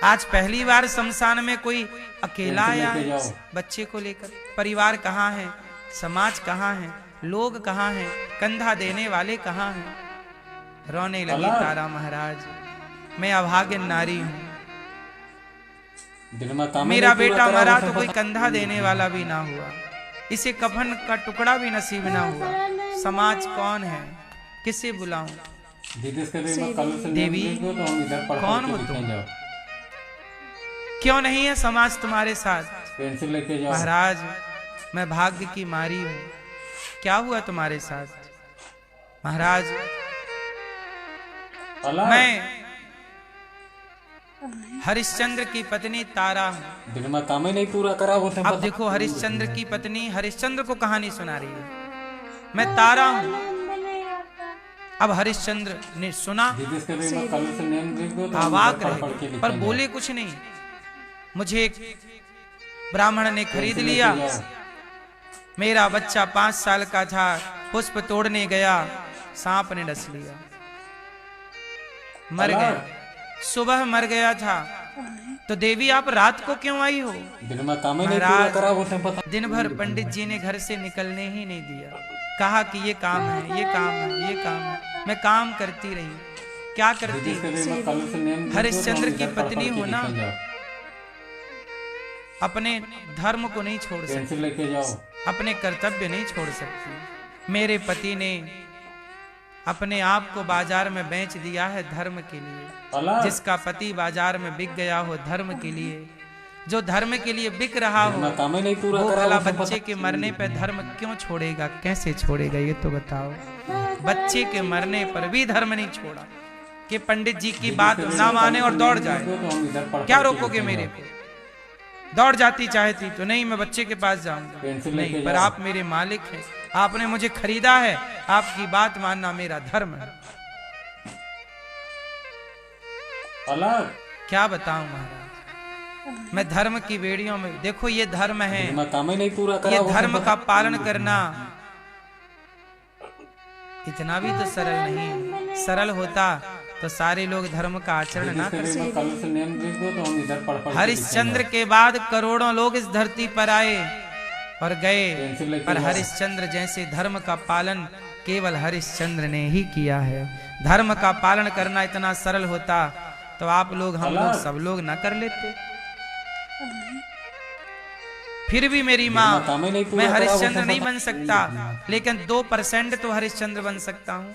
आज पहली बार शमशान में कोई अकेला आया बच्चे को लेकर। परिवार कहाँ है? समाज कहाँ है? लोग कहाँ हैं? कंधा देने वाले कहाँ हैं? रोने लगी तारा, महाराज मैं अभाग्य नारी हूँ, मेरा बेटा मरा तो कोई कंधा देने वाला भी ना हुआ, इसे कफन का टुकड़ा भी नसीब ना हुआ। समाज कौन है? किसे बुलाऊं? देवी कौन हो तुम? क्यों नहीं है समाज तुम्हारे साथ? महाराज मैं भाग्य की मारी हूं। क्या हुआ तुम्हारे साथ? महाराज मैं हरिश्चंद्र की पत्नी तारा हूं। काम ही नहीं पूरा करा वो। अब देखो, हरिश्चंद्र की पत्नी हरिश्चंद्र को कहानी सुना रही है, मैं तारा हूं। अब हरिश्चंद्र ने सुना, अवाक रहे, पर बोले कुछ नहीं। मुझे एक ब्राह्मण ने खरीद लिया, मेरा बच्चा 5 साल का था, पुष्प तोड़ने गया, सांप ने डस लिया, मर गया, सुबह मर गया था। तो देवी आप रात को क्यों आई हो? दिन में काम ही नहीं पूरा करा होते हैं, पता दिन भर पंडित जी ने घर से निकलने ही नहीं दिया, कहा कि ये काम है, ये काम है, ये काम है।, मैं काम करती रही, क्या करती? हरिश्चंद्र की पत्नी हो ना, अपने धर्म को नहीं छोड़ सकती, लेके जाओ, अपने कर्तव्य नहीं छोड़ सकती। मेरे पति ने अपने आप को बाजार में बेच दिया है धर्म के लिए। जिसका पति बाजार में बिक गया हो धर्म के लिए, जो धर्म के लिए बिक रहा हो, काम ही नहीं पूरा वो करा भला होते हैं, बच्चे के मरने पर धर्म क्यों छोड़ेगा? कैसे छोड़ेगा ये तो बताओ। बच्चे के मरने पर भी धर्म नहीं छोड़ा कि पंडित जी की बात ना माने और दौड़ जाए। क्या रोकोगे मेरे को? दौड़ जाती चाहती तो नहीं, मैं बच्चे के पास जाऊंगा नहीं, पर आप मेरे मालिक हैं, आपने मुझे खरीदा है, आपकी बात मानना मेरा धर्म है। क्या बताऊं महाराज, मैं धर्म की बेड़ियों में, देखो ये धर्म है, काम ही नहीं पूरा करा ये धर्म का पालन करना इतना भी तो सरल नहीं है। सरल होता तो सारे लोग धर्म का आचरण ना करते। हरिश्चंद्र के बाद करोड़ों लोग इस धरती पर आए और गए, पर हरिश्चंद्र जैसे धर्म का पालन केवल हरिश्चंद्र ने ही किया है। धर्म का पालन करना इतना सरल होता तो आप लोग, हम लोग, सब लोग ना कर लेते। फिर भी मेरी माँ, मैं हरिश्चंद्र नहीं बन सकता, लेकिन 2% तो हरिश्चंद्र बन सकता हूँ।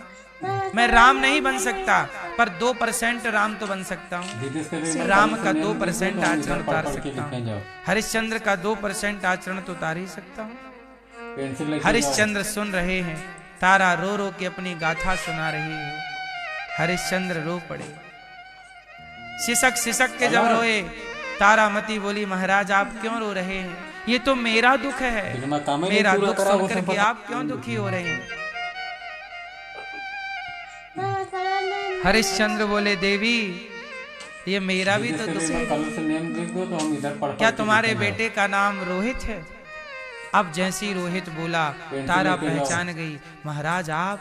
मैं राम नहीं बन सकता, पर 2% राम तो बन सकता हूँ। राम का 2% आचरण उतार सकता हूँ, हरिश्चंद्र का 2% आचरण तो उतार ही सकता हूँ। हरिश्चंद्र सुन रहे हैं, तारा रो रो के अपनी गाथा सुना रही है। हरिश्चंद्र रो पड़े, सिसक सिसक के जब रोए, तारामती बोली महाराज आप क्यों रो रहे हैं? ये तो मेरा दुख है, मेरा दुख सुन करके आप क्यों दुखी हो रहे हैं? हरिश्चंद्र बोले देवी ये मेरा भी तो दुख है। क्या तुम्हारे बेटे का नाम रोहित है? अब जैसी रोहित बोला, तारा पहचान गई, महाराज आप।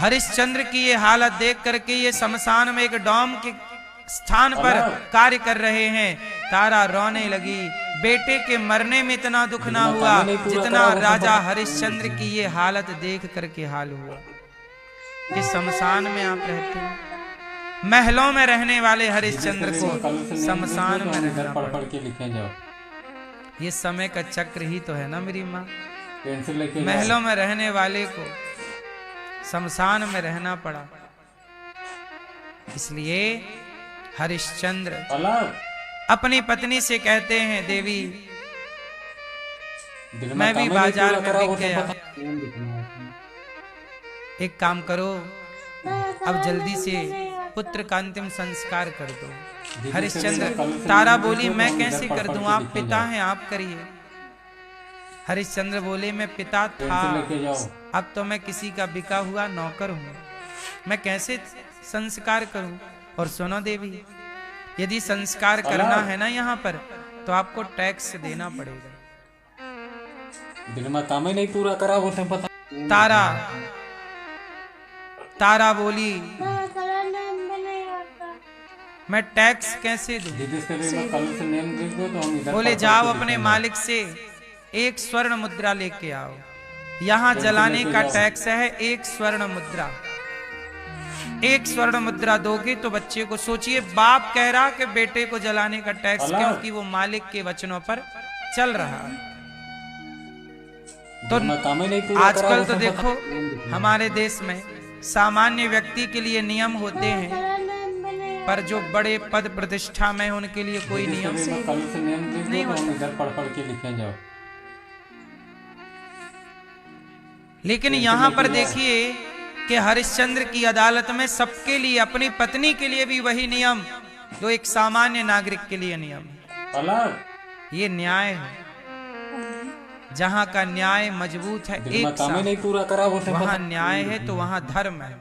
हरिश्चंद्र की ये हालत देख करके ये शमशान में एक डॉम के स्थान पर कार्य कर रहे हैं। तारा रोने लगी, बेटे के मरने में इतना दुख ना हुआ जितना राजा हरिश्चंद्र की ये हालत देख करके हाल हुआ। कि शमशान में आप रहते हैं, महलों में रहने वाले हरिश्चंद्र को शमशान में रहना पड़ा। ये समय का चक्र ही तो है ना मेरी माँ। महलों में रहने वाले को शमशान में रहना पड़ा। इसलिए हरिश्चंद्र अपनी पत्नी से कहते हैं, देवी मैं भी बाजार में बिक गया, एक काम करो अब जल्दी से पुत्र का अंतिम संस्कार कर दो। हरिश्चंद्र, तारा बोली मैं कैसे कर दूं, आप पिता हैं आप करिए। हरिश्चंद्र बोले मैं पिता था, अब तो मैं किसी का बिका हुआ नौकर हूं, मैं कैसे संस्कार करूं। और सुनो देवी, यदि संस्कार करना है ना यहाँ पर तो आपको टैक्स देना पड़ेगा। दिन में काम ही नहीं पूरा करा होते हैं, पता। तारा बोली मैं टैक्स कैसे दूं? बोले जाओ अपने मालिक से 1 स्वर्ण मुद्रा लेके आओ, यहाँ जलाने का टैक्स है 1 स्वर्ण मुद्रा। 1 स्वर्ण मुद्रा दोगे तो बच्चे को, सोचिए बाप कह रहा कि बेटे को जलाने का टैक्स, क्योंकि वो मालिक के वचनों पर चल रहा है। तो आजकल तो देखो हमारे देश में सामान्य व्यक्ति के लिए नियम होते हैं, पर जो बड़े पद प्रतिष्ठा में उनके लिए कोई नियम नहीं होता। लेकिन यहाँ पर देखिए कि हरिश्चंद्र की अदालत में सबके लिए, अपनी पत्नी के लिए भी वही नियम जो एक सामान्य नागरिक के लिए नियम है। ये न्याय है, जहाँ का न्याय मजबूत है, एक साथ नहीं पूरा करा होते वहाँ न्याय है तो वहाँ धर्म है।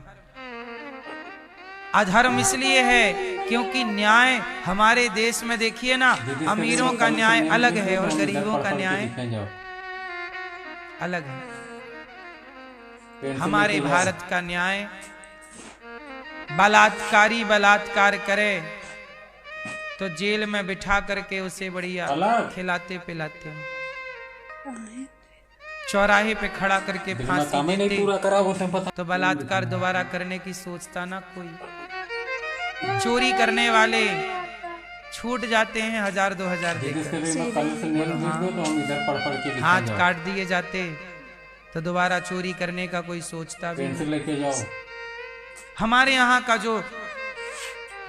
अधर्म इसलिए है क्योंकि न्याय हमारे देश में देखिए ना, अमीरों का न्याय अलग है और गरीबों का न्याय अलग है। हमारे भारत का न्याय, बलात्कारी बलात्कार करे तो जेल में बिठा करके उसे बढ़िया खिलाते पिलाते हैं, चौराहे पे खड़ा करके फांसी देते, तो बलात्कार दोबारा करने की सोचता ना कोई। चोरी करने वाले छूट जाते हैं 1000-2000 देकर, हाथ काट दिए जाते, तो दोबारा चोरी करने का कोई सोचता भी नहीं। हमारे यहाँ का जो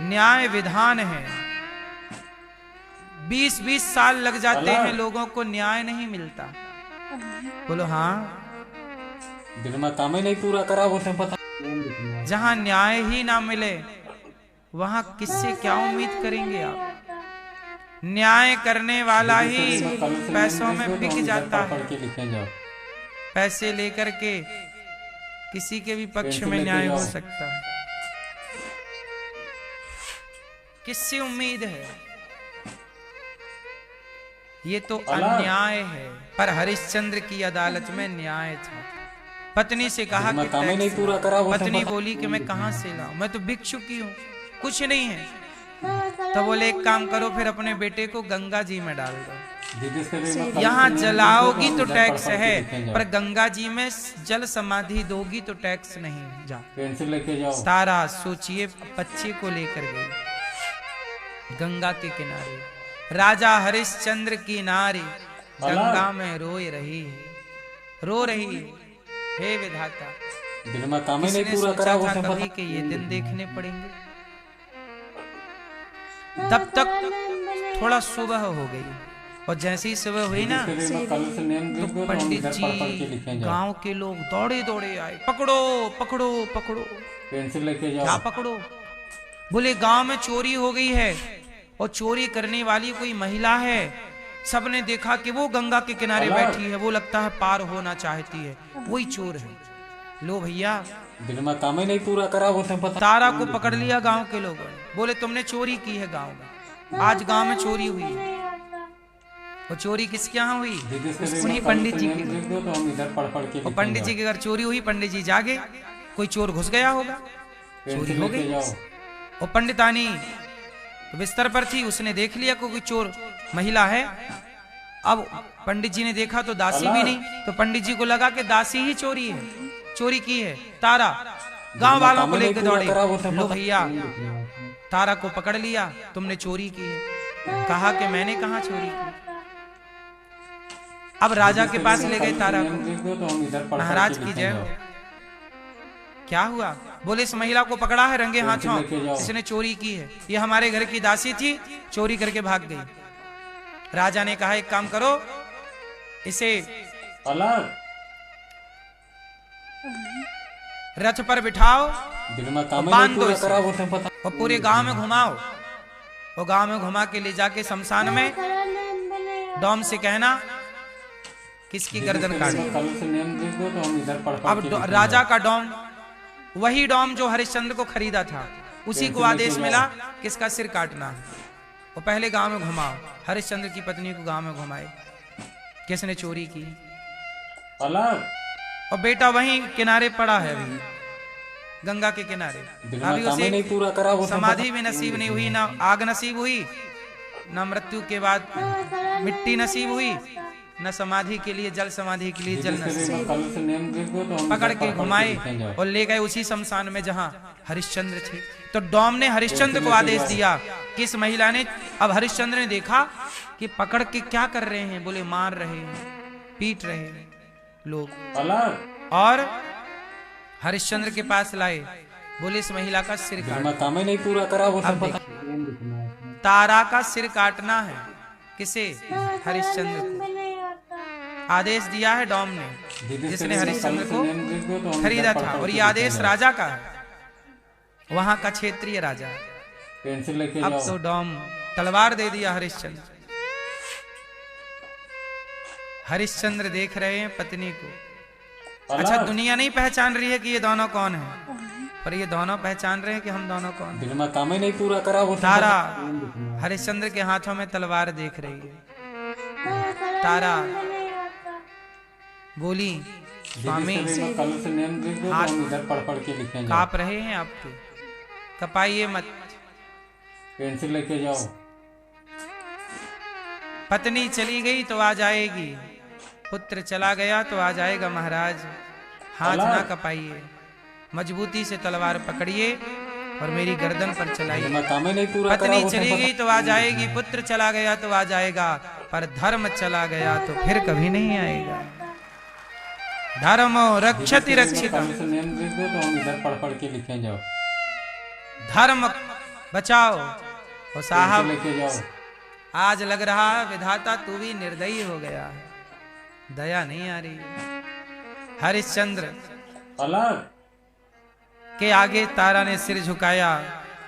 न्याय विधान है, 20-20 साल लग जाते हैं, लोगों को न्याय नहीं मिलता। बोलो हाँ, काम नहीं पूरा करा वो पता। जहाँ न्याय ही ना मिले वहां किससे क्या उम्मीद करेंगे आप? न्याय करने वाला ही पैसों में बिक जाता है, पैसे लेकर के किसी के भी पक्ष में न्याय हो सकता है। किससे उम्मीद है? ये तो अन्याय है। पर हरिश्चंद्र की अदालत में न्याय था। पत्नी से कहा कि नहीं पूरा करा, पत्नी बोली कि मैं कहां से लाऊं, मैं तो बिक चुकी हूं, कुछ नहीं है। तो बोले एक काम करो, फिर अपने बेटे को गंगा जी में डाल दो। यहाँ जलाओगी तो टैक्स है, पर गंगा जी में जल समाधि दोगी तो टैक्स नहीं। जा तारा सोचिए, बच्चे को लेकर गई गंगा के किनारे। राजा हरिश्चंद्र की नारी गंगा में रोए रही है, रो रही है। हे विधाता, किसने सोचा था कभी कि ये दिन देखने पड़ेंगे? तब तक थोड़ा सुबह हो गई, और जैसे ही सुबह हुई ना, तो पंडित जी, गांव के लोग दौड़े दौड़े आए, पकड़ो पकड़ो पकड़ो। क्या पकड़ो? बोले गांव में चोरी हो गई है, और चोरी करने वाली कोई महिला है। सबने देखा कि वो गंगा के किनारे बैठी है, वो लगता है पार होना चाहती है, वही चोर है। लो भैया, काम नहीं पूरा करा वो पता। तारा को पकड़ लिया गांव के लोगों ने। बोले तुमने चोरी की है गांव में, आज गांव में चोरी हुई है। और चोरी किसके यहाँ हुई? उन्हीं पंडित जी के। और पंडित जी के घर चोरी हुई, पंडित जी जागे, कोई चोर घुस गया होगा, चोरी हो गई। और पंडितानी तो बिस्तर पर थी, उसने देख लिया कोई चोर महिला है। अब पंडित जी ने देखा तो दासी भी नहीं, तो पंडित जी को लगा कि दासी ही चोरी है, चोरी की है। तारा गांव वालों को लेकर दौड़े, लो भैया तारा को पकड़ लिया, तुमने चोरी की है। कहा कि मैंने कहा चोरी की। अब राजा के पास ले गए तारा को, महाराज की जय हो। क्या हुआ? बोले इस महिला को पकड़ा है रंगे हाथों, इसने चोरी की है, ये हमारे घर की दासी थी, चोरी करके भाग गई। राजा ने कहा एक काम करो, इसे रथ पर बिठाओ, बांध दो इसे, और पूरे गांव में घुमाओ। और गांव में घुमा के ले जाके शमशान में डॉम से कहना किसकी गर्दन काटी। अब राजा का डॉम, वही डॉम जो हरिश्चंद्र को खरीदा था, उसी को आदेश मिला किसका सिर काटना है। वो पहले गांव में घुमाओ, हरिश्चंद्र की पत्नी को गांव में घुमाए, किसने चोरी की। और बेटा वहीं किनारे पड़ा है अभी, गंगा के किनारे। अभी उसे नहीं पूरा करा, समाधि भी नसीब नहीं हुई, ना आग नसीब हुई, ना मृत्यु के बाद मिट्टी नसीब हुई, न समाधि के लिए जल, समाधि के लिए जल नसीब। पकड़ के घुमाए और ले गए उसी शमशान में जहां हरिश्चंद्र थे। तो डॉम ने हरिश्चंद्र को आदेश दिया कि इस महिला ने, अब हरिश्चंद्र ने देखा कि पकड़ के क्या कर रहे हैं, बोले मार रहे हैं, पीट रहे हैं लोग। और हरिश्चंद्र के पास लाए, बोले इस महिला का सिर काट। नहीं पूरा करा वो अब तारा का सिर काटना है। किसे? हरिश्चंद्र को आदेश दिया है डॉम ने, जिसने हरिश्चंद्र को खरीदा था। और ये आदेश राजा का है, वहां का क्षेत्रीय राजा। अब तो डॉम तलवार दे दिया हरिश्चंद्र। हरिश्चंद्र देख रहे हैं पत्नी को। अच्छा, दुनिया नहीं पहचान रही है कि ये दोनों कौन है। पर ये दोनों पहचान रहे हैं कि हम दोनों कौन हैं? दिन में काम ही नहीं पूरा करा वो तारा हरिश्चंद्र के हाथों में तलवार देख रही है। तारा बोली, स्वामी कल से नियम लिख दो तो हम इधर पढ़ पढ़ के लिखे जाओ। कांप रहे हैं आपके, कपाइए मत। पेंसिल लेके जाओ। पत्नी चली गई तो आ जाएगी, पुत्र चला गया तो आ जाएगा महाराज। हाथ ना कपाइए, मजबूती से तलवार पकड़िए और मेरी गर्दन पर चलाइए। मैं काम ही नहीं पूरा करा पत्नी वो चली गई तो आ जाएगी, पुत्र चला गया तो आ जाएगा, पर धर्म चला गया तो फिर कभी नहीं आएगा। धर्मो रक्षति रक्षिता, कल से नियम लिख दो तो हम इधर पढ़ पढ़ के लिखे जाओ। धर्म बचाओ। और साहब लेके जाओ। आज लग रहा है विधाता तू भी निर्दयी हो गया है, दया नहीं आ रही। हरिश्चंद्र अलग के आगे तारा ने सिर झुकाया।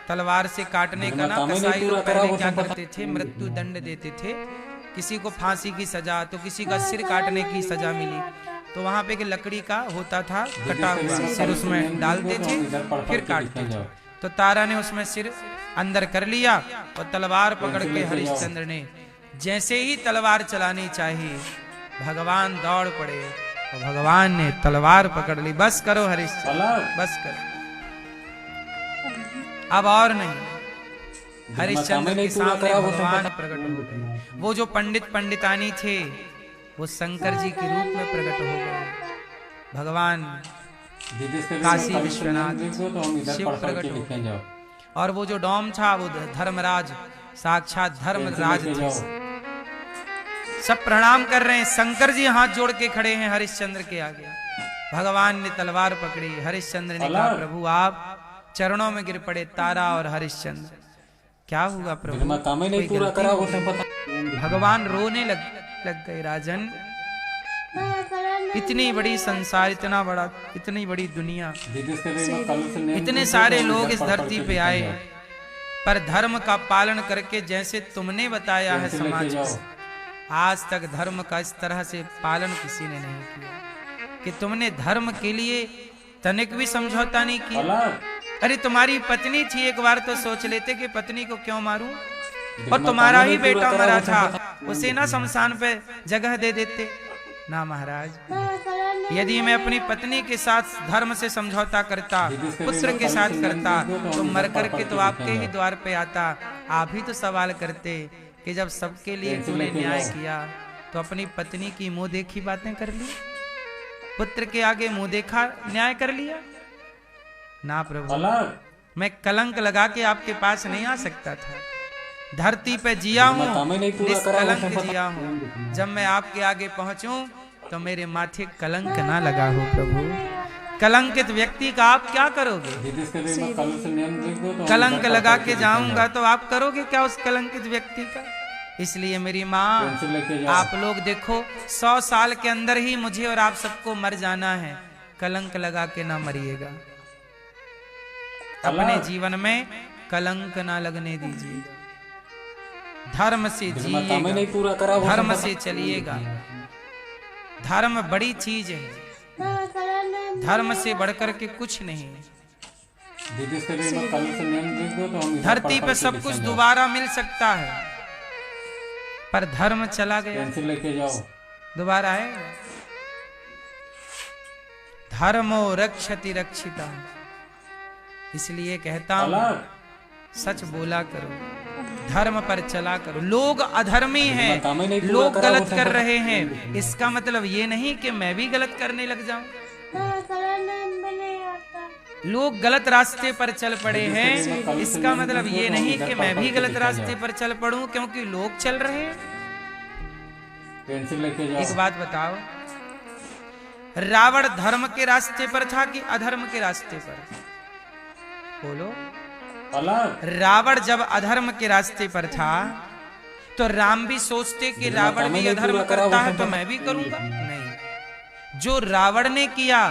तलवार से काटने का ना कसाई लोग पहले क्या करते थे, मृत्यु दंड देते थे। किसी को फांसी की सजा तो किसी का सिर काटने की सजा मिली तो वहां पे एक लकड़ी का होता था कटा हुआ, सिर उसमें डालते थे फिर काटते थे। तो तारा ने उसमें सिर अंदर कर लिया और तलवार पकड़ के हरिश्चंद्र ने जैसे ही तलवार चलानी चाहिए भगवान दौड़ पड़े और भगवान ने तलवार पकड़ ली। बस करो हरिश्चंद्र, बस करो, अब और नहीं। हरिश्चंद्र के सामने भगवान प्रकट हो गए। वो जो पंडित पंडितानी थे वो शंकर जी के रूप में प्रकट हो गए। भगवान काशी विश्वनाथ शिव प्रकट हो गए। और वो जो डोम था वो धर्मराज, साक्षात धर्मराज थे। सब प्रणाम कर रहे हैं, शंकर जी हाथ जोड़ के खड़े हैं हरिश्चंद्र के आगे। भगवान ने तलवार पकड़ी, हरिश्चंद्र ने कहा प्रभु आप चरणों में गिर पड़े। तारा और हरिश्चंद्र, क्या हुआ प्रभु? काम ही नहीं पूरा करा वो पता। भगवान रोने लग गए। राजन, इतनी बड़ी संसार, इतना बड़ा, इतनी बड़ी दुनिया, इतने सारे लोग इस धरती पे आए, पर धर्म का पालन करके जैसे तुमने बताया है समाज को, आज तक धर्म का इस तरह से पालन किसी ने नहीं किया कि तुमने धर्म के लिए तनिक भी समझौता नहीं किया। अरे तुम्हारी पत्नी थी, एक बार तो सोच लेते कि पत्नी को क्यों मारूं, और तुम्हारा ही बेटा मरा था, उसे ना शमशान पे जगह दे देते ना महाराज। यदि मैं अपनी पत्नी के साथ धर्म से समझौता करता, पुत्र के साथ करता, तो मर करके तो आपके ही द्वार पे आता। आप ही तो सवाल करते कि जब सबके लिए तूने न्याय किया तो अपनी पत्नी की मुंह देखी बातें कर ली, पुत्र के आगे मुंह देखा न्याय कर लिया ना प्रभु। मैं कलंक लगा के आपके पास नहीं आ सकता था। धरती पे जिया हूँ, निष्कलंक जिया हूँ। जब मैं आपके आगे पहुंचूं तो मेरे माथे कलंक ना लगा हो प्रभु। कलंकित व्यक्ति का आप क्या करोगे? कलंक लगा के जाऊंगा तो आप करोगे क्या उस कलंकित व्यक्ति का? इसलिए मेरी माँ, आप लोग देखो 100 साल के अंदर ही मुझे और आप सबको मर जाना है, कलंक लगा के ना मरिएगा। अपने जीवन में कलंक ना लगने दीजिए। धर्म से जिएगा, धर्म से चलिएगा। धर्म बड़ी चीज है, धर्म से बढ़कर के कुछ नहीं। धरती पे सब कुछ दोबारा मिल सकता है, पर धर्म चला गया दोबारा है। धर्मो रक्षति रक्षिता, इसलिए कहता हूं सच बोला करो, धर्म पर चला करो। लोग अधर्मी हैं, लोग गलत कर रहे हैं, इसका मतलब ये नहीं कि मैं भी गलत करने लग जाऊं। लोग गलत रास्ते पर चल पड़े हैं, इसका मतलब ये नहीं कि मैं भी गलत रास्ते पर चल पड़ूं क्योंकि लोग चल रहे हैं। एक बात बताओ, रावण धर्म के रास्ते पर था कि अधर्म के रास्ते पर? बोलो। रावण जब अधर्म के रास्ते पर था तो राम भी सोचते कि रावण भी अधर्म करता है तो मैं भी करूंगा? नहीं, जो रावण ने किया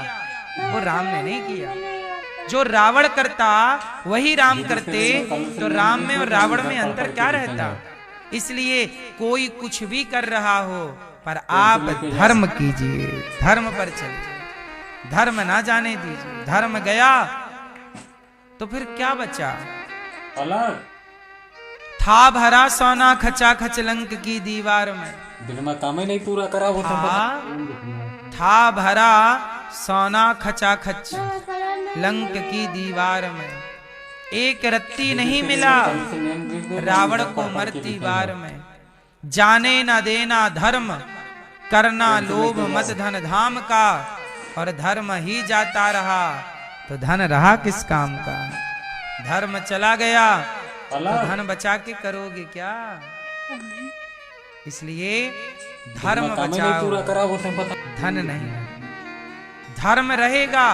वो राम ने नहीं किया। जो रावण करता वही राम करते, तो राम में और रावण में अंतर क्या रहता? इसलिए कोई कुछ भी कर रहा हो, पर आप धर्म कीजिए, धर्म पर चलिए, धर्म ना जाने दीजिए। धर्म गया तो फिर क्या बचा? अलग था भरा सोना खचा खच लंक की दीवार में। दिल में काम ही नहीं पूरा करा वो था भरा सोना खचा खच लंक की दीवार में। एक रत्ती नहीं मिला रावण को मरती बार में। जाने न देना धर्म करना लोभ मत धन धाम का। और धर्म ही जाता रहा तो धन रहा किस काम का। धर्म चला गया तो धन बचा के करोगे क्या। इसलिए धर्म बचाओ, धन नहीं। धर्म रहेगा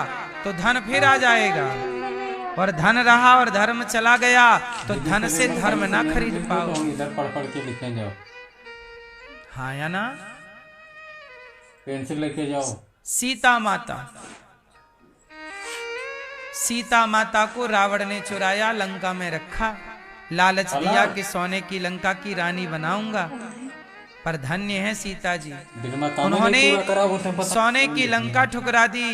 तो धन फिर आ जाएगा, और धन रहा और धर्म चला गया तो धन से धर्म ना खरीद पाओ। इधर पढ़ पढ़ के लिखे जाओ। हाँ या ना? पेंसिल लेके जाओ। सीता माता, सीता माता को रावण ने चुराया, लंका में रखा, लालच दिया कि सोने की लंका की रानी बनाऊंगा। पर धन्य है सीता जी, उन्होंने सोने की लंका ठुकरा दी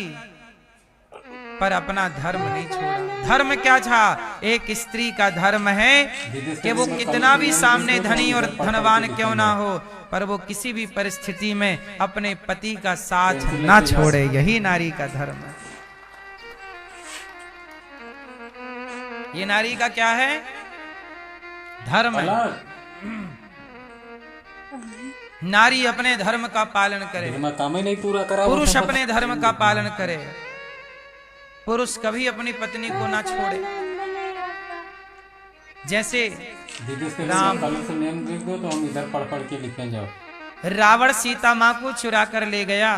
पर अपना धर्म नहीं छोड़ा। धर्म क्या था? एक स्त्री का धर्म है कि वो कितना भी सामने धनी और धनवान क्यों ना हो, पर वो किसी भी परिस्थिति में अपने पति का साथ ना छोड़े। यही नारी का धर्म है। ये नारी का क्या है? धर्म है। नारी अपने धर्म का पालन करे, नहीं पूरा करा। पुरुष अपने धर्म का पालन करे। पुरुष कभी अपनी पत्नी को ना छोड़े। जैसे राम, तो हम इधर पढ़ पढ़ के लिखे जाओ। रावण सीता माँ को चुरा कर ले गया।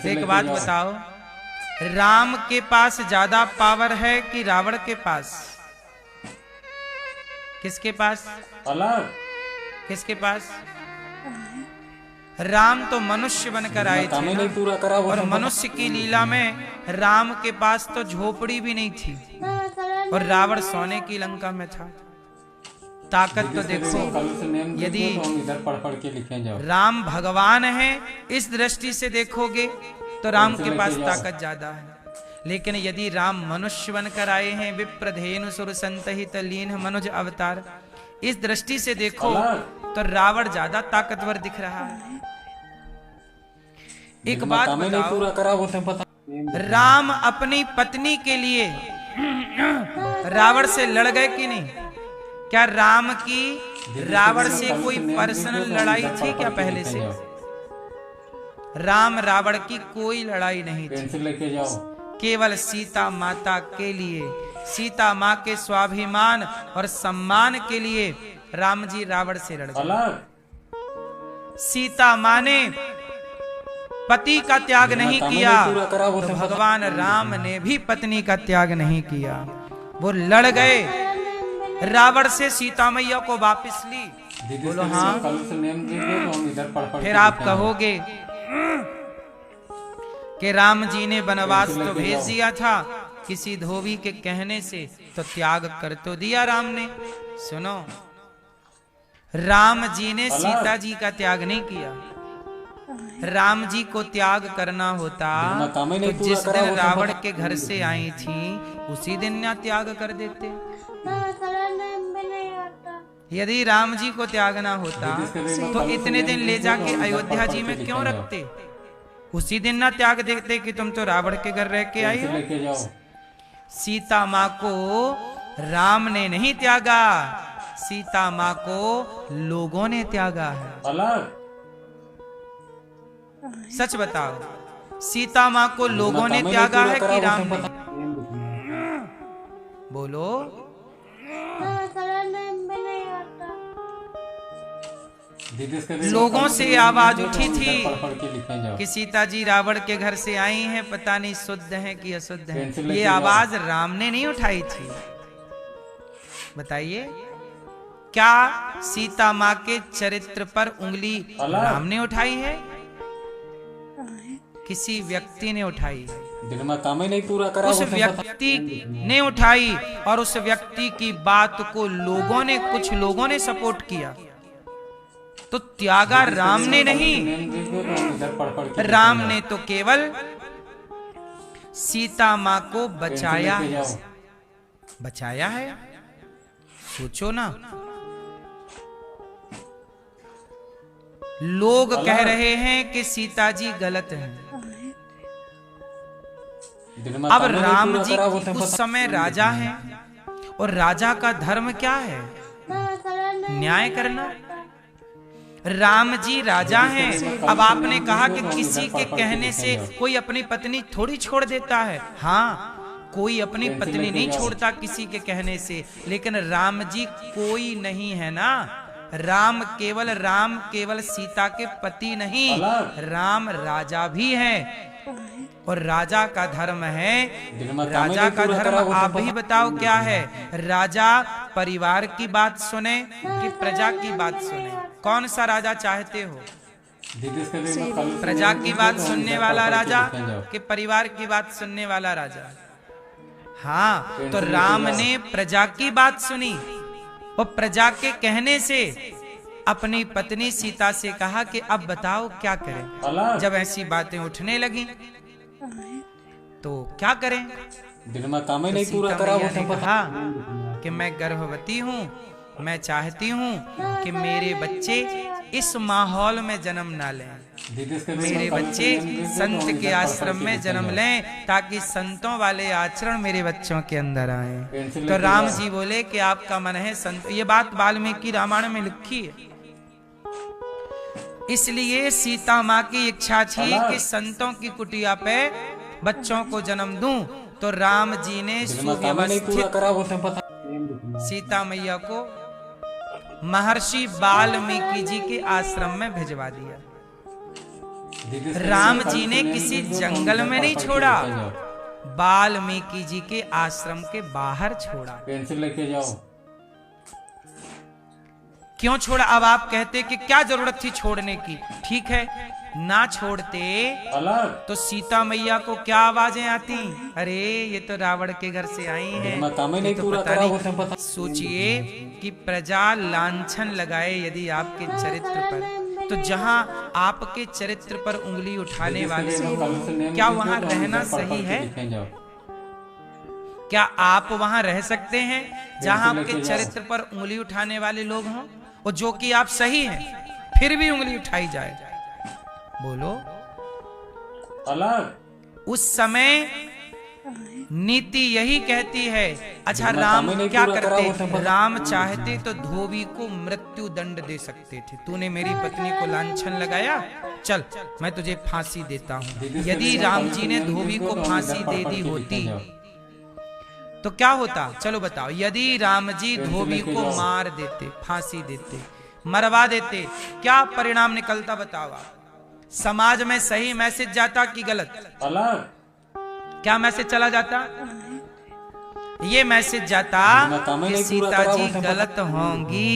एक बात बताओ, राम के पास ज्यादा पावर है कि रावण के पास? किसके पास? अलग किसके पास? राम तो मनुष्य बनकर आए थे नहीं पूरा करा। और मनुष्य की लीला में राम के पास तो झोपड़ी भी नहीं थी और रावण सोने की लंका में था। ताकत तो देखो। यदि इधर पढ़ पढ़ के लिखे जाओ। राम भगवान है इस दृष्टि से देखोगे तो राम के पास ताकत ज्यादा है। लेकिन यदि राम मनुष्य बनकर आए हैं, विप्रधेनु सुर संतहित लीन मनुज अवतार, इस दृष्टि से देखो तो रावण ज्यादा ताकतवर दिख रहा है। एक बात बताओ, पूरा करा वो पता। राम अपनी पत्नी के लिए रावण से लड़ गए कि नहीं? क्या राम की रावण से कोई पर्सनल लड़ाई थी क्या पहले से? राम रावण की कोई लड़ाई नहीं थी। लेके जाओ। केवल सीता माता के लिए, सीता माँ के स्वाभिमान और सम्मान के लिए राम जी रावण से लड़ गए। सीता माँ ने पति का त्याग नहीं किया तो भगवान राम ने भी पत्नी का त्याग नहीं किया। वो लड़ गए, रावण से सीता मैया को वापस ली। बोलो हाँ। फिर आप कहोगे कि राम जी ने वनवास तो भेज दिया था किसी धोबी के कहने से, तो त्याग कर तो दिया राम ने। सुनो, राम जी ने सीता जी का त्याग नहीं किया। राम जी को त्याग करना होता तो जिस दिन रावण के घर से आई थी उसी दिन ना त्याग कर देते। यदि राम जी को त्यागना होता तो इतने दिन ले जाके अयोध्या जी में क्यों रखते? उसी दिन ना त्याग देते कि तुम तो रावण के घर रह के आई हो। सीता माँ को राम ने नहीं त्यागा, सीता माँ को लोगों ने त्यागा है। सच बताओ, सीता माँ को लोगों ने त्यागा है कि राम ने? बोलो। लोगों से आवाज उठी थी कि सीता जी रावण के घर से आई हैं, पता नहीं शुद्ध हैं कि अशुद्ध हैं। ये आवाज राम ने नहीं उठाई थी। बताइए, क्या सीता माँ के चरित्र पर उंगली राम ने उठाई है? किसी व्यक्ति ने उठाई है। दिल में काम ही नहीं पूरा करा। उस व्यक्ति ने उठाई और उस व्यक्ति की बात को लोगों ने, कुछ लोगों ने सपोर्ट किया, तो त्यागा राम ने नहीं। राम ने तो केवल सीता माँ को बचाया है। बचाया है? सोचो ना। लोग कह रहे हैं कि सीता जी गलत हैं। अब राम जी उस समय राजा हैं और राजा का धर्म क्या है? न्याय करना। राम जी राजा हैं। अब आपने कहा कि किसी के कहने से कोई अपनी पत्नी थोड़ी छोड़ देता है। हाँ, कोई अपनी पत्नी नहीं छोड़ता किसी के कहने से, लेकिन राम जी कोई नहीं है ना। राम केवल सीता के पति नहीं, राम राजा भी हैं। और राजा का धर्म है, राजा का धर्म आप ही बताओ क्या है? राजा परिवार की बात सुने कि प्रजा की बात सुने? कौन सा राजा चाहते हो? प्रजा की बात सुनने वाला राजा कि परिवार की बात सुनने वाला राजा? हाँ, तो राम ने प्रजा की बात सुनी और प्रजा के कहने से अपनी पत्नी सीता से कहा कि अब बताओ क्या करें। जब ऐसी बातें उठने लगी तो क्या करें? नहीं पूरा करा ने कहा कि मैं गर्भवती हूँ, मैं चाहती हूँ कि मेरे बच्चे इस माहौल में जन्म ना लें, मेरे बच्चे संत के आश्रम में जन्म लें, ताकि संतों वाले आचरण मेरे बच्चों के अंदर आए। तो राम जी बोले कि आपका मन है संत। ये बात वाल्मीकि रामायण में लिखी है। इसलिए सीता माँ की इच्छा थी कि संतों की कुटिया पे बच्चों को जन्म दूं, तो राम जी ने सुव्यवस्थित सीता मैया को महर्षि वाल्मीकि जी के आश्रम में भिजवा दिया। राम जी ने किसी जंगल में नहीं छोड़ा, वाल्मीकि जी के आश्रम के बाहर छोड़ा। पेंसिल लेके जाओ। क्यों छोड़ा? अब आप कहते कि क्या जरूरत थी छोड़ने की? ठीक है, ना छोड़ते तो सीता मैया को क्या आवाजें आती? अरे ये तो रावण के घर से आई हैं, तो पता नहीं। सोचिए कि प्रजा लांछन लगाए यदि आपके चरित्र पर, तो जहां आपके चरित्र पर उंगली उठाने वाले हो, क्या वहां रहना सही है? क्या आप वहां रह सकते हैं जहां आपके चरित्र पर उंगली उठाने वाले लोग हों, और जो कि आप सही हैं फिर भी उंगली उठाई जाए? बोलो। उस समय नीति यही कहती है। अच्छा, राम क्या करते? राम चाहते तो धोबी को मृत्यु दंड दे सकते थे। तूने मेरी पत्नी को लांछन लगाया, चल मैं तुझे फांसी देता हूँ। यदि राम जी ने धोबी को फांसी दे दी होती तो क्या होता? चलो बताओ। यदि राम जी धोबी को मार देते, फांसी देते, मरवा देते, क्या परिणाम निकलता बताओ आप? समाज में सही मैसेज जाता कि गलत? क्या मैसेज चला जाता? ये मैसेज जाता कि सीता जी गलत होंगी,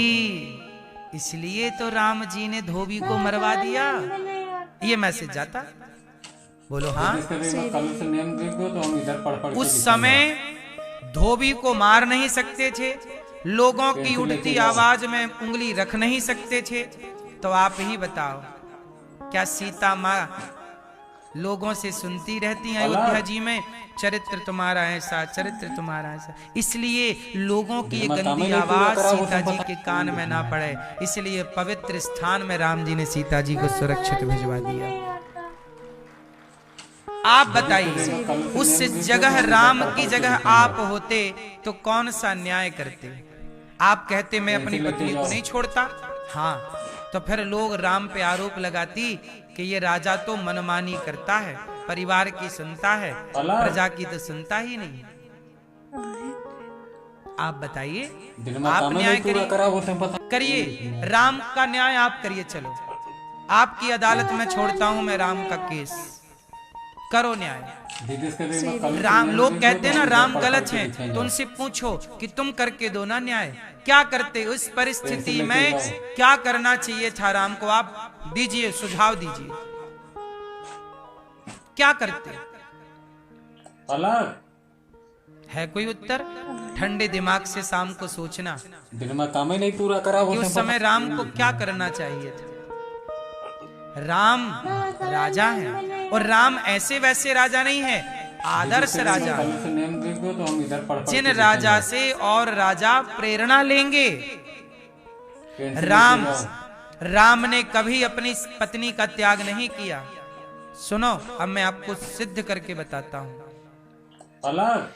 इसलिए तो राम जी ने धोबी को मरवा दिया। ये मैसेज जाता। बोलो हाँ। उस समय धोबी को मार नहीं सकते थे, लोगों की उठती आवाज में उंगली रख नहीं सकते थे। तो आप ही बताओ, क्या सीता माँ लोगों से सुनती रहती हैं अयोध्या जी में, चरित्र तुम्हारा ऐसा, चरित्र तुम्हारा ऐसा? इसलिए लोगों की ये गंदी आवाज सीता जी के कान में ना पड़े, इसलिए पवित्र स्थान में राम जी ने सीता जी को सुरक्षित भिजवा दिया। आप बताइए, उस जगह राम की जगह आप होते तो कौन सा न्याय करते? आप कहते मैं अपनी पत्नी को नहीं छोड़ता। हाँ, तो फिर लोग राम पे आरोप लगाती कि ये राजा तो मनमानी करता है, परिवार की सुनता है, प्रजा की तो सुनता ही नहीं। आप बताइए, आप न्याय करिए, राम का न्याय आप करिए। चलो, आपकी अदालत में छोड़ता हूं मैं राम का केस, करो न्याय। राम, लोग कहते हैं ना राम गलत हैं, तो उनसे पूछो कि तुम करके दो ना न्याय। क्या करते उस परिस्थिति में? क्या करना चाहिए था राम को? आप दीजिए, सुझाव दीजिए, क्या करते? है कोई उत्तर? ठंडे दिमाग से शाम को सोचना। काम ही नहीं पूरा करा उस समय राम को क्या करना चाहिए था? राम राजा है, और राम ऐसे वैसे राजा नहीं है, आदर्श राजा। दो तो हम इधर पढ़ जिन राजा से और राजा प्रेरणा लेंगे। राम ने कभी अपनी पत्नी का त्याग नहीं किया। सुनो, अब मैं आपको सिद्ध करके बताता हूं। अलग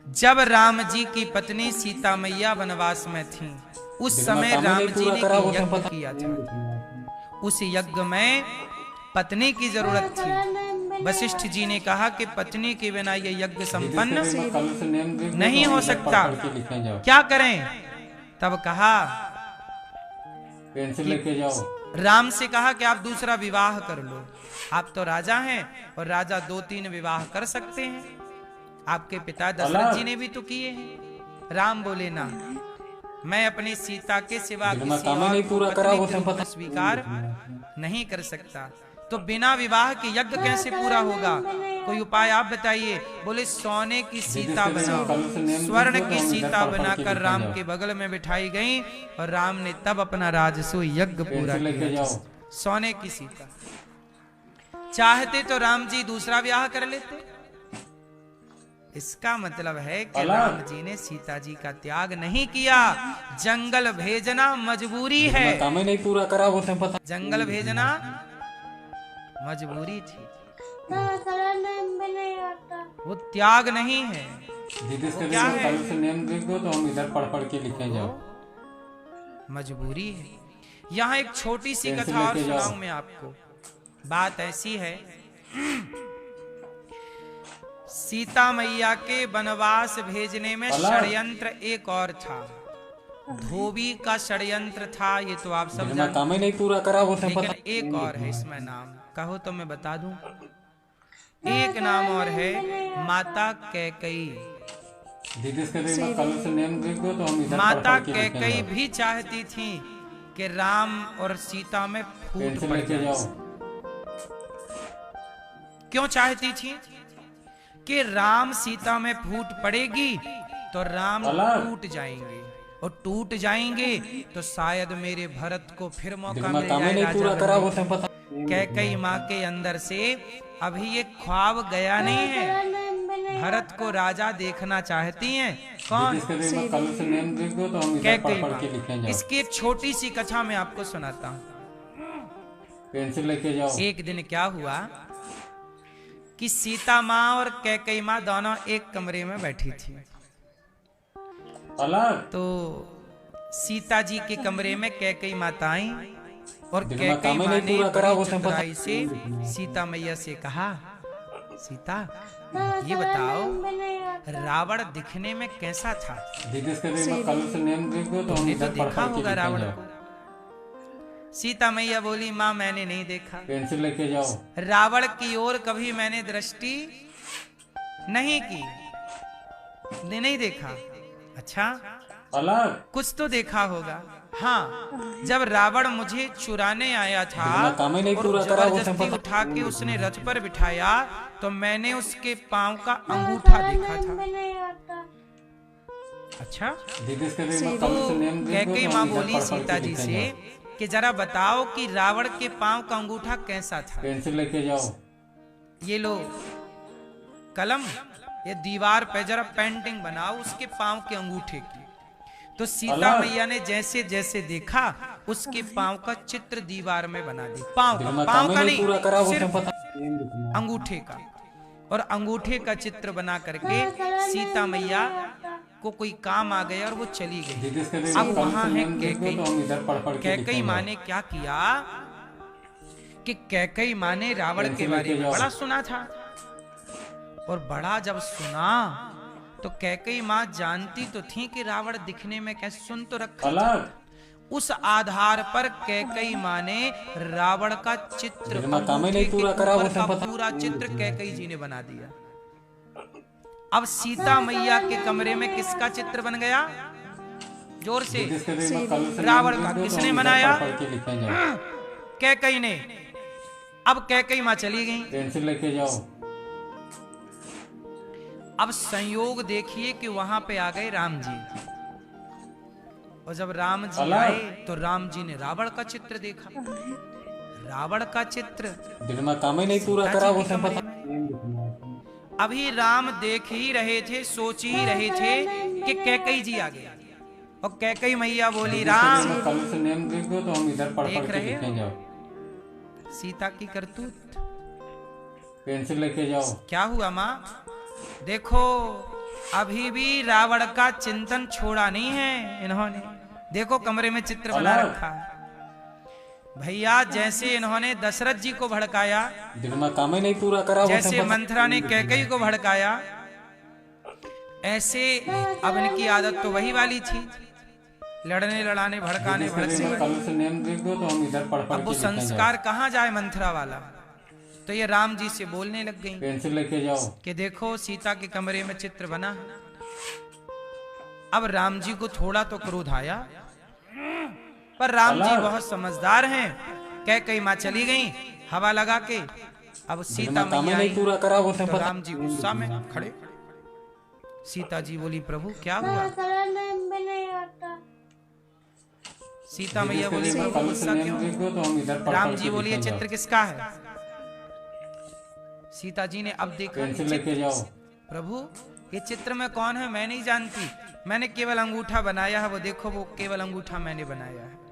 जब राम जी की पत्नी सीता मैया वनवास में थी, उस समय राम जी ने यज्ञ किया था। उस यज्ञ में पत्नी की जरूरत थी। वशिष्ठ जी ने कहा कि पत्नी के बिना ये यज्ञ संपन्न नहीं हो सकता, क्या करें? तब कहा, पेंसिल लेके जाओ। राम से कहा कि आप दूसरा विवाह कर लो। आप तो राजा हैं और राजा 2-3 विवाह कर सकते हैं। आपके पिता दशरथ जी ने भी तो किए हैं। राम बोले ना, मैं अपनी सीता के सिवा किसी और को पत्नी के रूप में स्वीकार नहीं कर सकता। तो बिना विवाह के यज्ञ कैसे पूरा होगा? कोई उपाय आप बताइए। बोले सोने की सीता बनाओ। स्वर्ण की सीता बनाकर राम के बगल में बिठाई गई और राम ने तब अपना राजसूय यज्ञ पूरा किया। सोने की सीता। चाहते तो राम जी दूसरा विवाह कर लेते। इसका मतलब है कि राम जी ने सीता जी का त्याग नहीं किया। जंगल भेजना मजबूरी है। नहीं पूरा करा वो पता। जंगल भेजना मजबूरी थी, वो त्याग नहीं है। वो क्या है? नेम देख दो तो हम इधर पढ़ पढ़ के लिखे जाओ। मजबूरी है। यहाँ एक छोटी सी कथा और सुनाऊं मैं आपको। बात ऐसी है, सीता मैया के वनवास भेजने में षड्यंत्र एक और था। धोबी का षड्यंत्र था, ये तो आप सब जानते हैं। नहीं पूरा करा वो लेकिन एक और है इसमें नाम, कहो तो मैं बता दूं। एक नाम और है, माता कैकई। माता कैकई भी चाहती थी कि राम और सीता में फूट पड़ जाए। क्यों चाहती थी? कि राम सीता में फूट पड़ेगी तो राम टूट जाएंगे, और टूट जाएंगे तो शायद मेरे भरत को फिर मौका मिल जाए। कैकई माँ के अंदर से अभी ये ख्वाब गया नहीं है। भरत को राजा देखना चाहती हैं। कौन? कैकई माँ। इसकी एक छोटी सी कथा मैं आपको सुनाता हूँ। पेंसिल लेके जाओ। एक दिन क्या हुआ कि सीता माँ और कैकई माँ दोनों एक कमरे में बैठी थी। तो सीता जी के कमरे में कैकई माता आई और कैकई माँ ने चतुराई से सीता मैया से कहा, सीता ये बताओ रावण दिखने में कैसा था? तुमने तो देखा होगा रावण को। सीता मैया बोली, माँ मैंने नहीं देखा। पेंसिल लेके जाओ। रावण की ओर कभी मैंने दृष्टि नहीं की, नहीं देखा। अच्छा, कुछ तो देखा होगा। हाँ, जब रावण मुझे चुराने आया था और जबरदस्ती उठा के उसने रथ पर बिठाया तो मैंने उसके पांव का अंगूठा देखा था। अच्छा, तो कैकई माँ बोली सीता जी से कि जरा बताओ कि रावण के पांव का अंगूठा कैसा था? पेंसिल लेके जाओ। ये लो कलम, ये दीवार पे जरा पेंटिंग बनाओ उसके पांव के अंगूठे की। तो सीता मैया ने जैसे जैसे देखा उसके पांव का चित्र दीवार में बना दिया। पांव का नहीं, सिर्फ अंगूठे का। और अंगूठे का चित्र बना करके सीता मैया को कोई काम आ गया और वो चली गई। अब वहां है कैकई। कैकई माँ ने क्या किया कि कैकई माँ ने रावण के बारे में बड़ा सुना था, और बड़ा जब सुना तो कैकई माँ जानती तो थी कि रावण दिखने में कैसे, सुन तो रखा था। उस आधार पर कैकई माँ ने रावण का चित्र पूरा चित्र कैकई जी ने बना दिया। अब सीता मैया के कमरे में किसका चित्र बन गया? जोर से। रावण का। किसने बनाया? कैकई ने। अब कैकई माँ चली गई। पेंसिल लेके जाओ। अब संयोग देखिए कि वहां पे आ गए राम जी, और जब राम जी आए तो राम जी ने रावण का चित्र देखा। रावण का चित्र नहीं पूरा करा वो अभी राम देख ही रहे थे, सोच ही रहे थे कि कैकई जी आ गए। और कैकई मैया बोली, राम कल से नेम देख दो तो हम इधर पढ़ देख पढ़ के रहे हो? लिखें जाओ। सीता की करतूत पेंसिल लेके जाओ। क्या हुआ माँ? देखो अभी भी रावण का चिंतन छोड़ा नहीं है इन्होंने। देखो कमरे में चित्र बना रखा है भैया। जैसे इन्होंने दशरथ जी को भड़काया, दिन में काम ही नहीं पूरा करा, जैसे मंथरा ने कैकई को भड़काया, ऐसे अब इनकी आदत तो वही वाली थी, लड़ने लड़ाने भड़काने भड़कने। कल से नेम देख दो तो हम इधर पढ़ पढ़ अब वो के लिखें जाओ। संस्कार कहाँ जाए मंथरा वाला? तो ये राम जी से बोलने लग गई पेंसिल लेके जाओ। कि देखो सीता के कमरे में चित्र बना है। अब राम जी को थोड़ा तो क्रोध आया, पर राम जी बहुत समझदार हैं। कैकई माँ चली गई हवा लगा के। अब सीता काम ही मैया नहीं आई पूरा करा, वो तो तो पता। राम जी गुस्सा में खड़े। सीता जी बोली, प्रभु क्या हुआ? सीता मैया बोली, प्रभु कल से गुस्सा नेम क्यों? देख दो तो हम इधर पढ़ राम पढ़ जी के बोली, ये लिखें चित्र जाओ। किसका है? सीता जी ने अब देखा कि पेंसिल लेके जाओ। प्रभु ये चित्र में कौन है मैं नहीं जानती, मैंने केवल अंगूठा बनाया है। वो देखो वो केवल अंगूठा मैंने बनाया है।